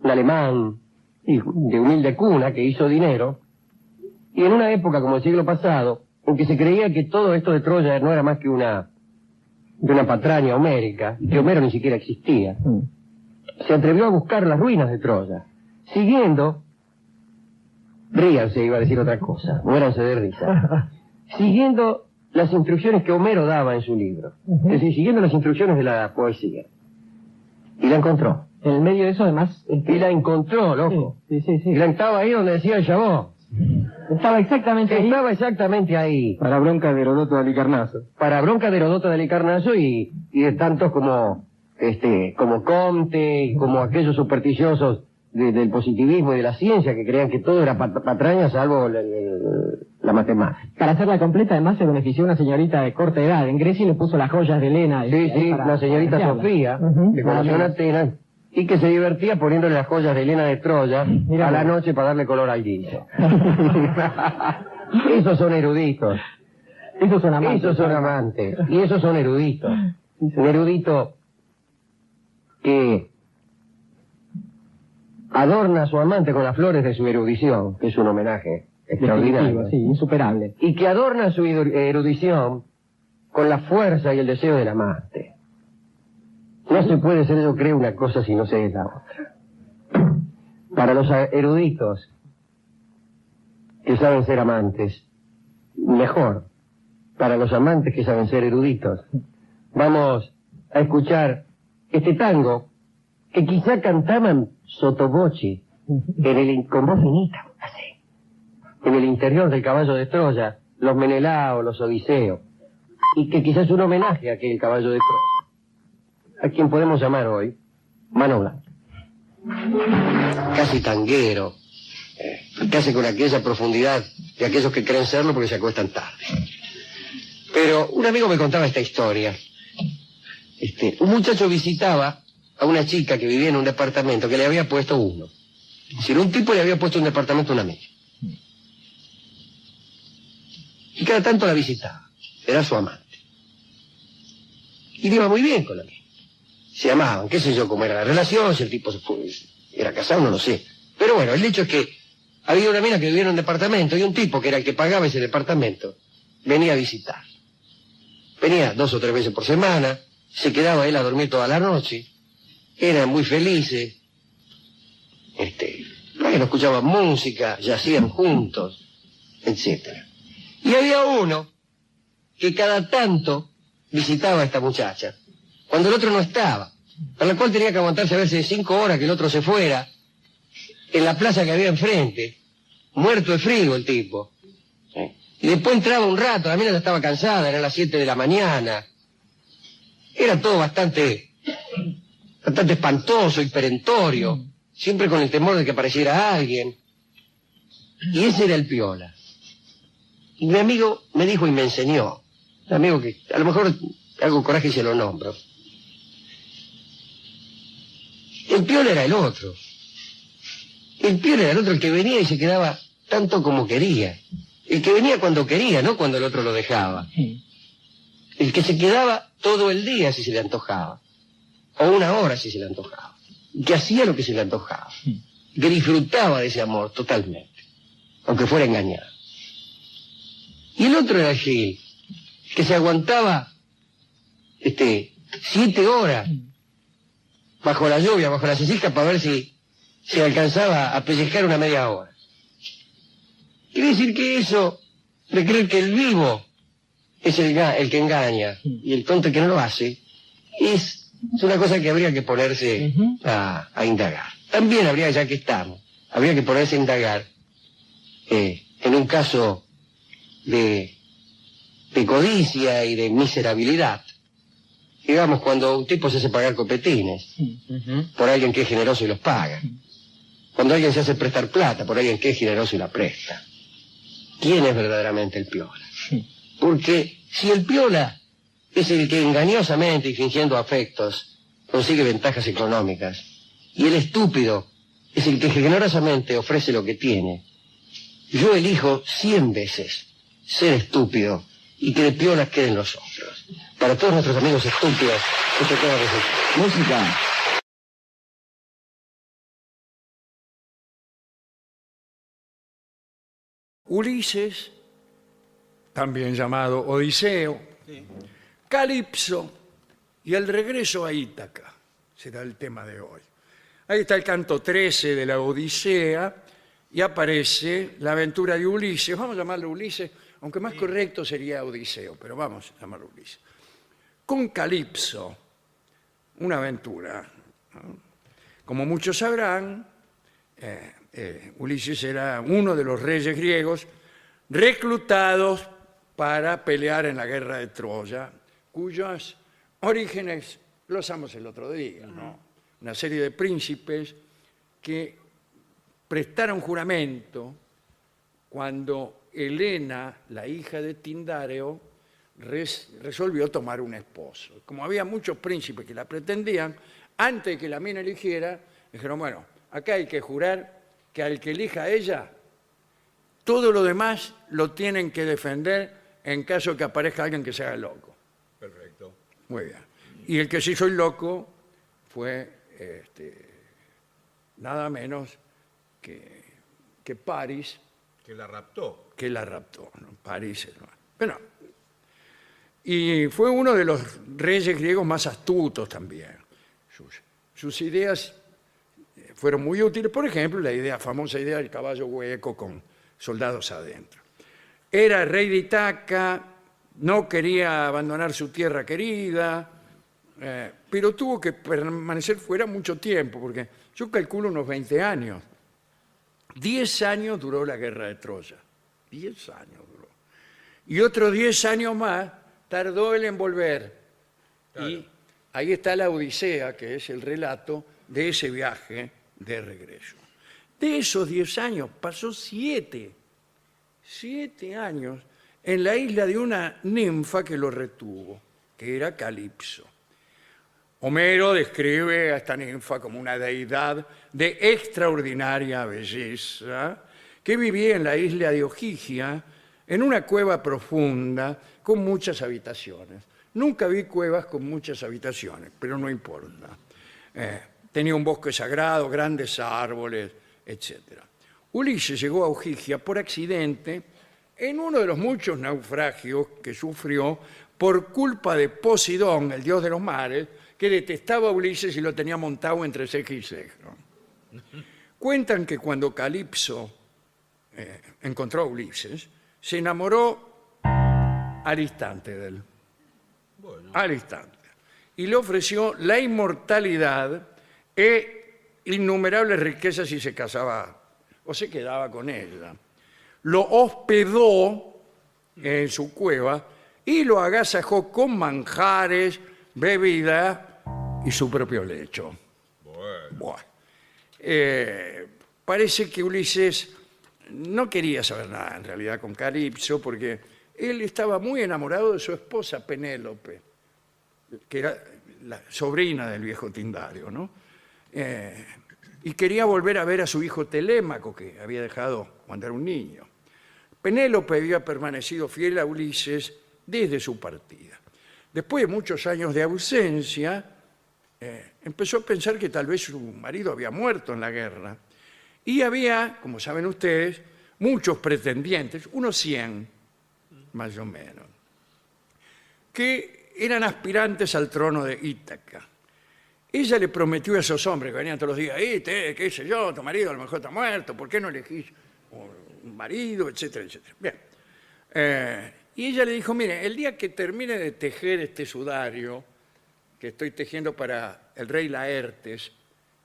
alemán de humilde cuna que hizo dinero, y en una época como el siglo pasado, en que se creía que todo esto de Troya no era más que una patraña homérica, y que Homero ni siquiera existía, se atrevió a buscar las ruinas de Troya, siguiendo, ríanse, iba a decir otra cosa, muéranse de risa, siguiendo las instrucciones que Homero daba en su libro, es decir, siguiendo las instrucciones de la poesía. Y la encontró. En el medio de eso, además... Y la encontró, loco. Sí. Y la estaba ahí donde decía el Chabot. Estaba exactamente ahí. Estaba exactamente ahí. Para bronca de Herodoto de Halicarnaso. Para bronca de Herodoto de Halicarnaso y de tantos como Comte y como aquellos supersticiosos del positivismo y de la ciencia que creían que todo era patraña salvo la matemática. Para hacerla completa, además, se benefició una señorita de corta edad en Grecia y le puso las joyas de Helena. Sí, la señorita Sofía, que conoció en Atenas, y que se divertía poniéndole las joyas de Helena de Troya a la noche para darle color al guiso. Esos son eruditos. Esos son amantes. Esos son amantes. Y esos son eruditos. Un erudito que adorna a su amante con las flores de su erudición, que es un homenaje extraordinario. Definitivo, sí, insuperable. Y que adorna su erudición con la fuerza y el deseo del amante. No se puede ser, yo creo, una cosa si no se es la otra. Para los eruditos que saben ser amantes, mejor. Para los amantes que saben ser eruditos, vamos a escuchar este tango que quizá cantaban sottovoce con voz finita, así, en el interior del caballo de Troya, los Menelaos, los Odiseos, y que quizás es un homenaje a aquel caballo de Troya, a quien podemos llamar hoy Mano Blanca. Casi tanguero, casi con aquella profundidad de aquellos que creen serlo porque se acuestan tarde. Pero un amigo me contaba esta historia. Un muchacho visitaba a una chica que vivía en un departamento que le había puesto uno. Si un tipo le había puesto un departamento a una amiga. Y cada tanto la visitaba. Era su amante. Y le iba muy bien con la amiga. Se amaban, qué sé yo cómo era la relación, si el tipo era casado, no lo sé. Pero bueno, el hecho es que había una mina que vivía en un departamento y un tipo que era el que pagaba ese departamento venía a visitar. Venía 2 o 3 veces por semana, se quedaba él a dormir toda la noche, eran muy felices, bueno, escuchaban música, yacían juntos, etc. Y había uno que cada tanto visitaba a esta muchacha, cuando el otro no estaba, para la cual tenía que aguantarse a veces 5 horas que el otro se fuera, en la plaza que había enfrente, muerto de frío el tipo. Y después entraba un rato, la mina ya estaba cansada, eran las 7 de la mañana. Era todo bastante espantoso y perentorio, siempre con el temor de que apareciera alguien. Y ese era el piola. Y mi amigo me dijo y me enseñó, un amigo que a lo mejor hago coraje y se lo nombro. El piola era el otro. El piola era el otro, el que venía y se quedaba tanto como quería. El que venía cuando quería, no cuando el otro lo dejaba. El que se quedaba todo el día si se le antojaba. O 1 hora si se le antojaba. Y que hacía lo que se le antojaba. Que disfrutaba de ese amor totalmente. Aunque fuera engañado. Y el otro era el Gil, que se aguantaba 7 horas bajo la lluvia, bajo la cecisca, para ver si se alcanzaba a pellizcar una media hora. Quiere decir que eso de creer que el vivo es el que engaña y el tonto que no lo hace, es una cosa que habría que ponerse a indagar. También habría, ya que estamos, habría que ponerse a indagar en un caso de codicia y de miserabilidad. Digamos, cuando un tipo se hace pagar copetines por alguien que es generoso y los paga. Cuando alguien se hace prestar plata por alguien que es generoso y la presta. ¿Quién es verdaderamente el piola? Porque si el piola es el que engañosamente y fingiendo afectos consigue ventajas económicas, y el estúpido es el que generosamente ofrece lo que tiene, yo elijo 100 veces ser estúpido y que de piolas queden los otros. Para todos nuestros amigos estúpidos, esto queda de música. Ulises, también llamado Odiseo, Calipso y el regreso a Ítaca, será el tema de hoy. Ahí está el canto 13 de la Odisea y aparece la aventura de Ulises. Vamos a llamarlo Ulises, aunque más correcto sería Odiseo, pero vamos a llamarlo Ulises. Con Calipso, una aventura, ¿no? Como muchos sabrán, Ulises era uno de los reyes griegos reclutados para pelear en la guerra de Troya, cuyos orígenes los damos el otro día, ¿no? Una serie de príncipes que prestaron juramento cuando Helena, la hija de Tindáreo, resolvió tomar un esposo. Como había muchos príncipes que la pretendían, antes de que la mina eligiera, dijeron, bueno, acá hay que jurar que al que elija a ella, todo lo demás lo tienen que defender en caso de que aparezca alguien que se haga loco. Perfecto. Muy bien. Y el que se hizo el loco fue nada menos que París, Que la raptó. que la raptó. ¿No? París. Bueno, y fue uno de los reyes griegos más astutos también. Sus ideas fueron muy útiles. Por ejemplo, la famosa idea del caballo hueco con soldados adentro. Era rey de Itaca, no quería abandonar su tierra querida, pero tuvo que permanecer fuera mucho tiempo, porque yo calculo unos 20 años. 10 años duró la guerra de Troya. 10 años duró. Y otros 10 años más tardó él en volver. Claro. Y ahí está la Odisea, que es el relato de ese viaje de regreso. De esos 10 años pasó 7 años en la isla de una ninfa que lo retuvo, que era Calipso. Homero describe a esta ninfa como una deidad de extraordinaria belleza que vivía en la isla de Ogygia, en una cueva profunda con muchas habitaciones. Nunca vi cuevas con muchas habitaciones, pero no importa. Tenía un bosque sagrado, grandes árboles, etc. Ulises llegó a Ogygia por accidente en uno de los muchos naufragios que sufrió por culpa de Poseidón, el dios de los mares, que detestaba a Ulises y lo tenía montado entre ceja y ceja. Cuentan que cuando Calipso encontró a Ulises, se enamoró al instante de él. Bueno. Al instante. Y le ofreció la inmortalidad e innumerables riquezas si se casaba o se quedaba con ella. Lo hospedó en su cueva y lo agasajó con manjares, bebida y su propio lecho. Buah. Parece que Ulises no quería saber nada en realidad con Calipso porque él estaba muy enamorado de su esposa Penélope, que era la sobrina del viejo Tindario, ¿no? Y quería volver a ver a su hijo Telémaco, que había dejado cuando era un niño. Penélope había permanecido fiel a Ulises desde su partida. Después de muchos años de ausencia, empezó a pensar que tal vez su marido había muerto en la guerra. Y había, como saben ustedes, muchos pretendientes, unos 100 más o menos, que eran aspirantes al trono de Ítaca. Ella le prometió a esos hombres que venían todos los días, qué sé yo, tu marido a lo mejor está muerto, ¿por qué no elegís un marido, etcétera, etcétera? Bien. Y ella le dijo, mire, el día que termine de tejer este sudario que estoy tejiendo para el rey Laertes,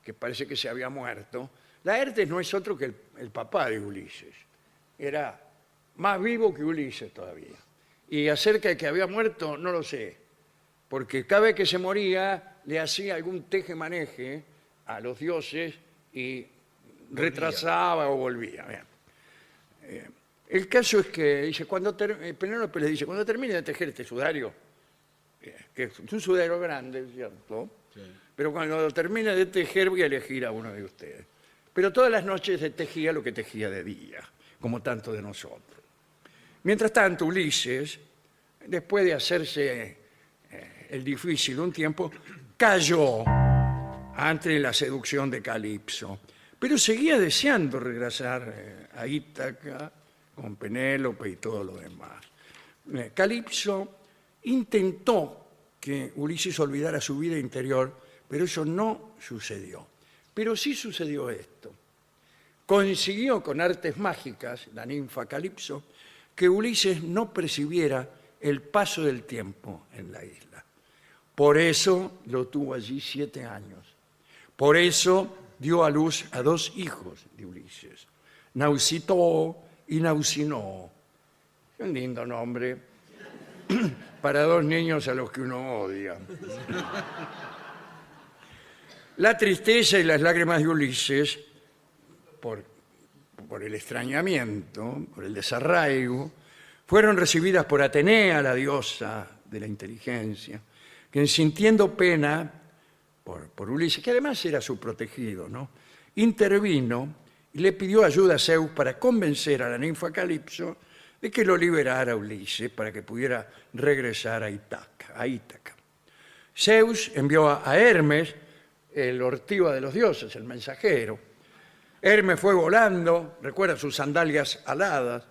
que parece que se había muerto, Laertes no es otro que el papá de Ulises. Era más vivo que Ulises todavía. Y acerca de que había muerto, no lo sé, porque cada vez que se moría le hacía algún teje-maneje a los dioses y retrasaba o volvía. Bien. El caso es que dice, Penélope le dice, cuando termine de tejer este sudario, que es un sudario grande, ¿cierto? Sí. Pero cuando termine de tejer voy a elegir a uno de ustedes. Pero todas las noches tejía lo que tejía de día, como tanto de nosotros. Mientras tanto, Ulises, después de hacerse el difícil un tiempo, cayó ante la seducción de Calipso, pero seguía deseando regresar a Ítaca con Penélope y todo lo demás. Calipso intentó que Ulises olvidara su vida interior, pero eso no sucedió. Pero sí sucedió esto. Consiguió con artes mágicas, la ninfa Calipso, que Ulises no percibiera el paso del tiempo en la isla. Por eso lo tuvo allí 7 años. Por eso dio a luz a 2 hijos de Ulises, Nausitoo y Nausinoo. Un lindo nombre para 2 niños a los que uno odia. La tristeza y las lágrimas de Ulises, por el extrañamiento, por el desarraigo, fueron recibidas por Atenea, la diosa de la inteligencia, quien sintiendo pena por Ulises, que además era su protegido, ¿no?, intervino y le pidió ayuda a Zeus para convencer a la ninfa Calipso de que lo liberara a Ulises para que pudiera regresar a Ítaca. Zeus envió a Hermes el ortiva de los dioses, el mensajero. Hermes fue volando, recuerda sus sandalias aladas,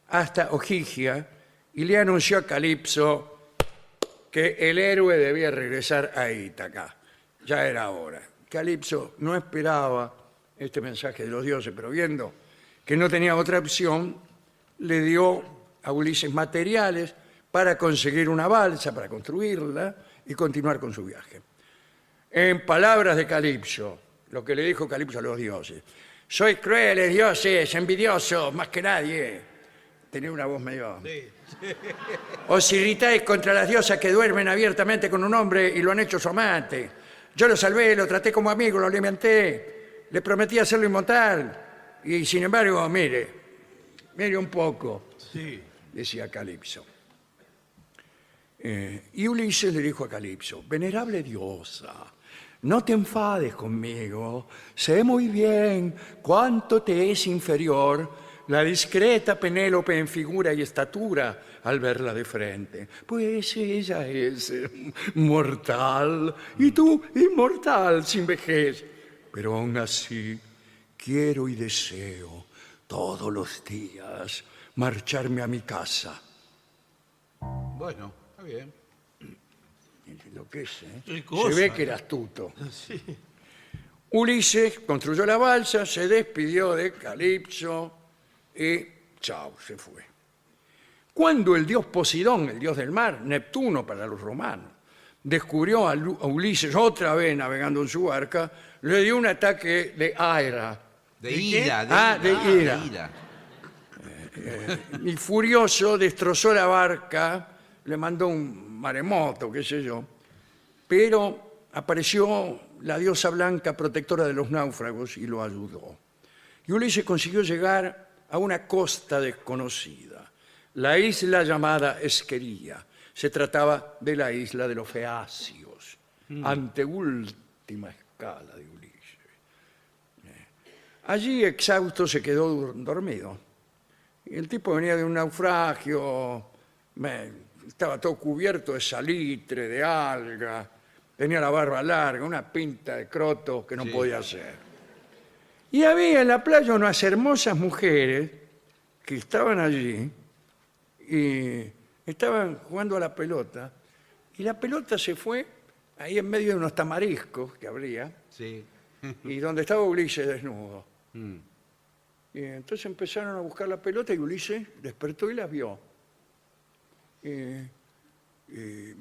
hasta Ogygia y le anunció a Calipso que el héroe debía regresar a Ítaca. Ya era hora. Calipso no esperaba este mensaje de los dioses, pero viendo que no tenía otra opción, le dio a Ulises materiales para conseguir una balsa, para construirla y continuar con su viaje. En palabras de Calipso, lo que le dijo Calipso a los dioses: sois crueles, dioses, envidiosos, más que nadie. Tenía una voz medio... Os irritáis contra las diosas que duermen abiertamente con un hombre y lo han hecho su amante. Yo lo salvé, lo traté como amigo, lo alimenté, le prometí hacerlo inmortal. Y sin embargo, mire un poco, decía Calipso. Y Ulises le dijo a Calipso: venerable diosa, no te enfades conmigo, sé muy bien cuánto te es inferior la discreta Penélope en figura y estatura al verla de frente, pues ella es mortal y tú inmortal sin vejez. Pero aún así quiero y deseo todos los días marcharme a mi casa. Bueno, está bien. Lo que es, ¿eh? Qué cosa. Se ve que era astuto. Ulises construyó la balsa, se despidió de Calipso y chao, se fue. Cuando el dios Poseidón, el dios del mar, Neptuno para los romanos, descubrió a Ulises otra vez navegando en su barca, le dio un ataque de ira. De ira. De ira. Y furioso destrozó la barca, le mandó un maremoto, qué sé yo, pero apareció la diosa blanca protectora de los náufragos y lo ayudó. Y Ulises consiguió llegar a una costa desconocida, la isla llamada Esquería. Se trataba de la isla de los Feacios, anteúltima escala de Ulises. Allí, exhausto, se quedó dormido. Y el tipo venía de un naufragio, estaba todo cubierto de salitre, de alga, tenía la barba larga, una pinta de croto que no podía hacer. Y había en la playa unas hermosas mujeres que estaban allí y estaban jugando a la pelota, y la pelota se fue ahí en medio de unos tamariscos que habría, Sí. y donde estaba Ulises desnudo. Y entonces empezaron a buscar la pelota y Ulises despertó y las vio. Y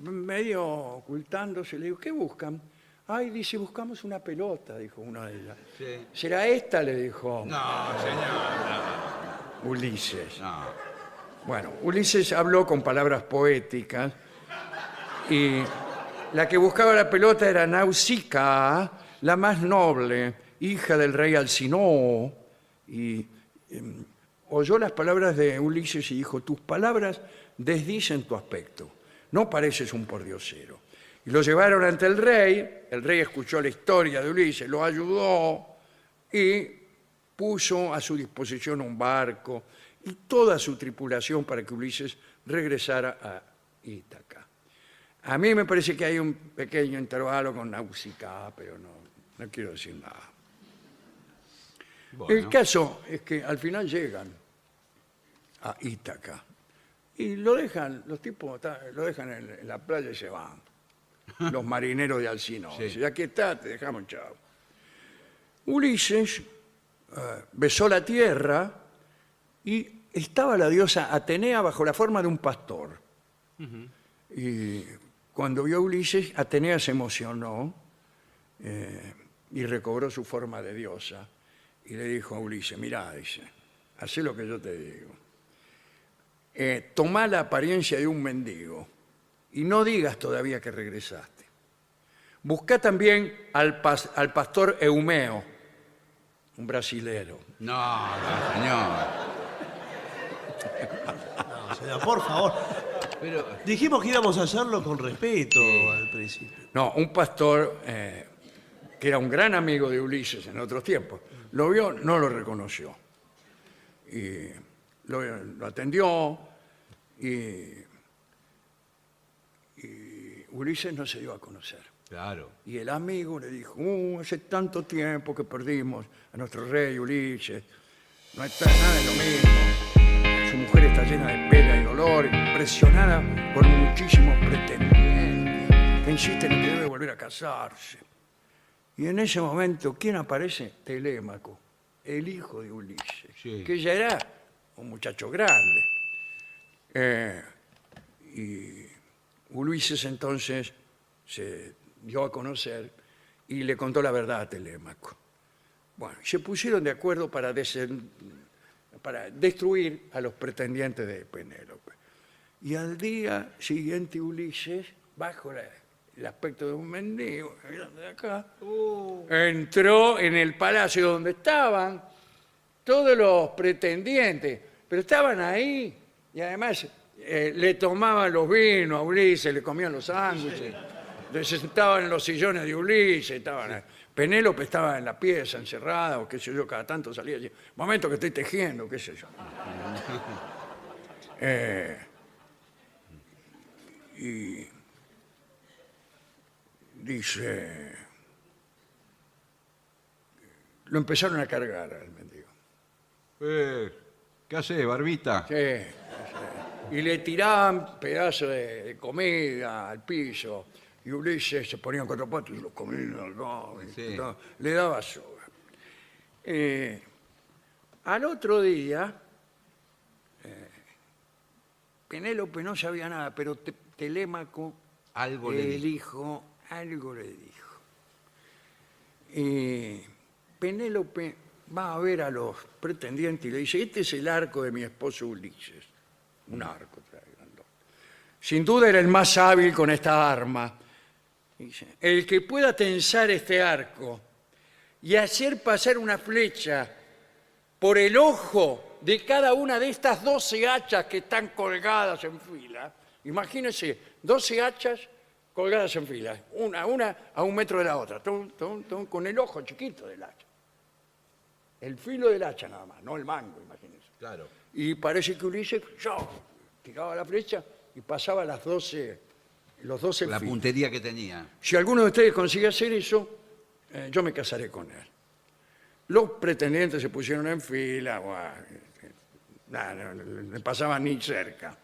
medio ocultándose, le digo: ¿qué buscan? Ay, dice, buscamos una pelota, dijo una de ellas. Sí. ¿Será esta?, le dijo No, señor. Ulises. No. Bueno, Ulises habló con palabras poéticas y la que buscaba la pelota era Nausicaa, la más noble, hija del rey Alcinoo, y oyó las palabras de Ulises y dijo: tus palabras desdicen tu aspecto, no pareces un pordiosero. Y lo llevaron ante el rey escuchó la historia de Ulises, lo ayudó y puso a su disposición un barco y toda su tripulación para que Ulises regresara a Ítaca. A mí me parece que hay un pequeño intervalo con Nausicaa, pero no quiero decir nada. Bueno. El caso es que al final llegan a Ítaca y lo dejan, los tipos lo dejan en la playa y se van. Los marineros de Alcinoo. Sí. Dice: aquí está, te dejamos, chao. Ulises besó la tierra y estaba la diosa Atenea bajo la forma de un pastor. Y cuando vio a Ulises, Atenea se emocionó y recobró su forma de diosa. Y le dijo a Ulises: mirá, dice, hacé lo que yo te digo. Tomá la apariencia de un mendigo y no digas todavía que regresaste. Buscá también al pastor Eumeo, un brasilero. No, señor. No, señor, por favor. Pero, Dijimos que íbamos a hacerlo con respeto al principio. No, un pastor que era un gran amigo de Ulises en otros tiempos. Lo vio, no lo reconoció. Y lo atendió y Ulises no se dio a conocer. Claro. Y el amigo le dijo, hace tanto tiempo que perdimos a nuestro rey Ulises, no está nada de lo mismo. Su mujer está llena de pena y dolor, impresionada por muchísimos pretendientes que insisten en que debe volver a casarse. Y en ese momento, ¿quién aparece? Telémaco, el hijo de Ulises, Sí. que ya era un muchacho grande. Y Ulises entonces se dio a conocer y le contó la verdad a Telémaco. Bueno, se pusieron de acuerdo para destruir a los pretendientes de Penélope. Y al día siguiente Ulises, bajo el aspecto de un mendigo, mirando de acá, entró en el palacio donde estaban todos los pretendientes, pero estaban ahí y además le tomaban los vinos a Ulises, le comían los sándwiches, se sentaban en los sillones de Ulises, estaban ahí. Penélope estaba en la pieza encerrada o qué sé yo, cada tanto salía allí, momento que estoy tejiendo, qué sé yo. Y dice, lo empezaron a cargar al mendigo. ¿Qué hace, Barbita? Sí, sí. Y le tiraban pedazos de comida al piso. Y Ulises se ponía en cuatro patas y los comía, Sí. le daba soga. Al otro día, Penélope no sabía nada, pero Telémaco, Algo le el hijo, algo le dijo. Y Penélope va a ver a los pretendientes y le dice, este es el arco de mi esposo Ulises. Un arco trae grandote. Sin duda era el más hábil con esta arma. Dice, el que pueda tensar este arco y hacer pasar una flecha por el ojo de cada una de estas 12 hachas que están colgadas en fila. Imagínense, 12 hachas colgadas en fila, una a 1 metro de la otra, con el ojo chiquito del hacha. El filo del hacha nada más, no el mango, imagínense. Claro. Y parece que Ulises tiraba la flecha y pasaba los 12 La filos. puntería que tenía. Si alguno de ustedes consigue hacer eso, yo me casaré con él. Los pretendientes se pusieron en fila, nada, no le pasaban ni cerca.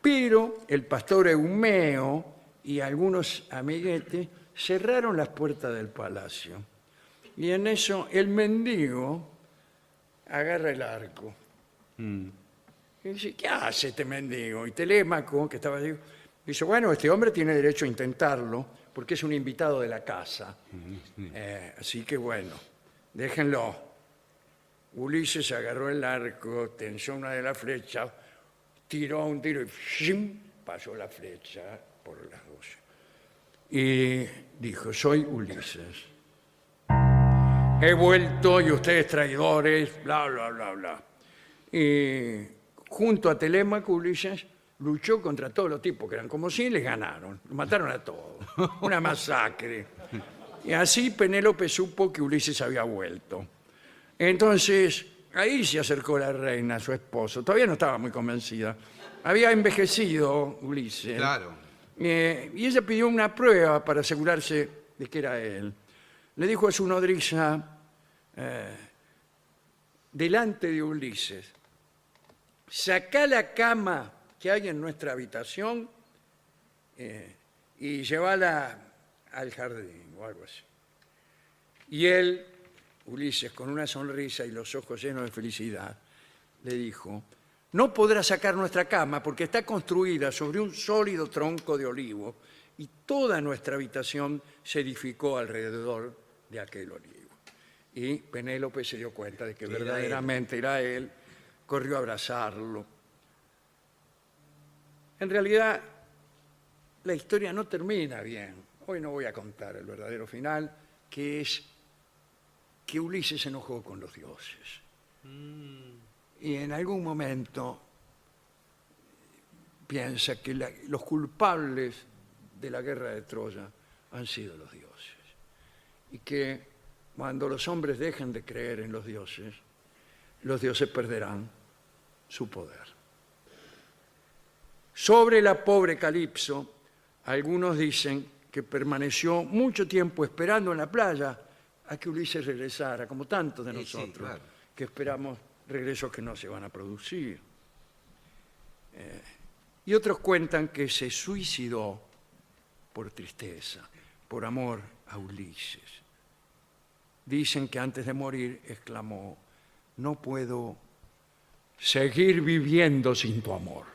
Pero el pastor Eumeo y algunos amiguetes cerraron las puertas del palacio. Y en eso el mendigo agarra el arco. Y dice, ¿qué hace este mendigo? Y Telémaco, que estaba allí, dice, bueno, este hombre tiene derecho a intentarlo porque es un invitado de la casa. Así que bueno, déjenlo. Ulises agarró el arco, tensó una de las flechas, tiró un tiro y ¡shim! Pasó la flecha por las 12. Y dijo, soy Ulises. He vuelto y ustedes traidores, bla, bla, bla, bla. Y junto a Telémaco, Ulises luchó contra todos los tipos que eran como si les ganaron. Los mataron a todos. Una masacre. Y así Penélope supo que Ulises había vuelto. Entonces, ahí se acercó la reina, su esposo. Todavía no estaba muy convencida. Había envejecido Ulises. Claro. Y ella pidió una prueba para asegurarse de que era él. Le dijo a su nodriza, delante de Ulises, sacá la cama que hay en nuestra habitación y llévala al jardín o algo así. Y él, Ulises, con una sonrisa y los ojos llenos de felicidad, le dijo, no podrá sacar nuestra cama porque está construida sobre un sólido tronco de olivo y toda nuestra habitación se edificó alrededor de aquel olivo. Y Penélope se dio cuenta de que verdaderamente era él, corrió a abrazarlo. En realidad, la historia no termina bien. Hoy no voy a contar el verdadero final, que es que Ulises se enojó con los dioses. Y en algún momento piensa que los culpables de la guerra de Troya han sido los dioses. Y que cuando los hombres dejen de creer en los dioses perderán su poder. Sobre la pobre Calipso, algunos dicen que permaneció mucho tiempo esperando en la playa a que Ulises regresara, como tantos de Sí, nosotros, claro. que esperamos regresos que no se van a producir. Y otros cuentan que se suicidó por tristeza, por amor a Ulises. Dicen que antes de morir exclamó: no puedo seguir viviendo sin tu amor.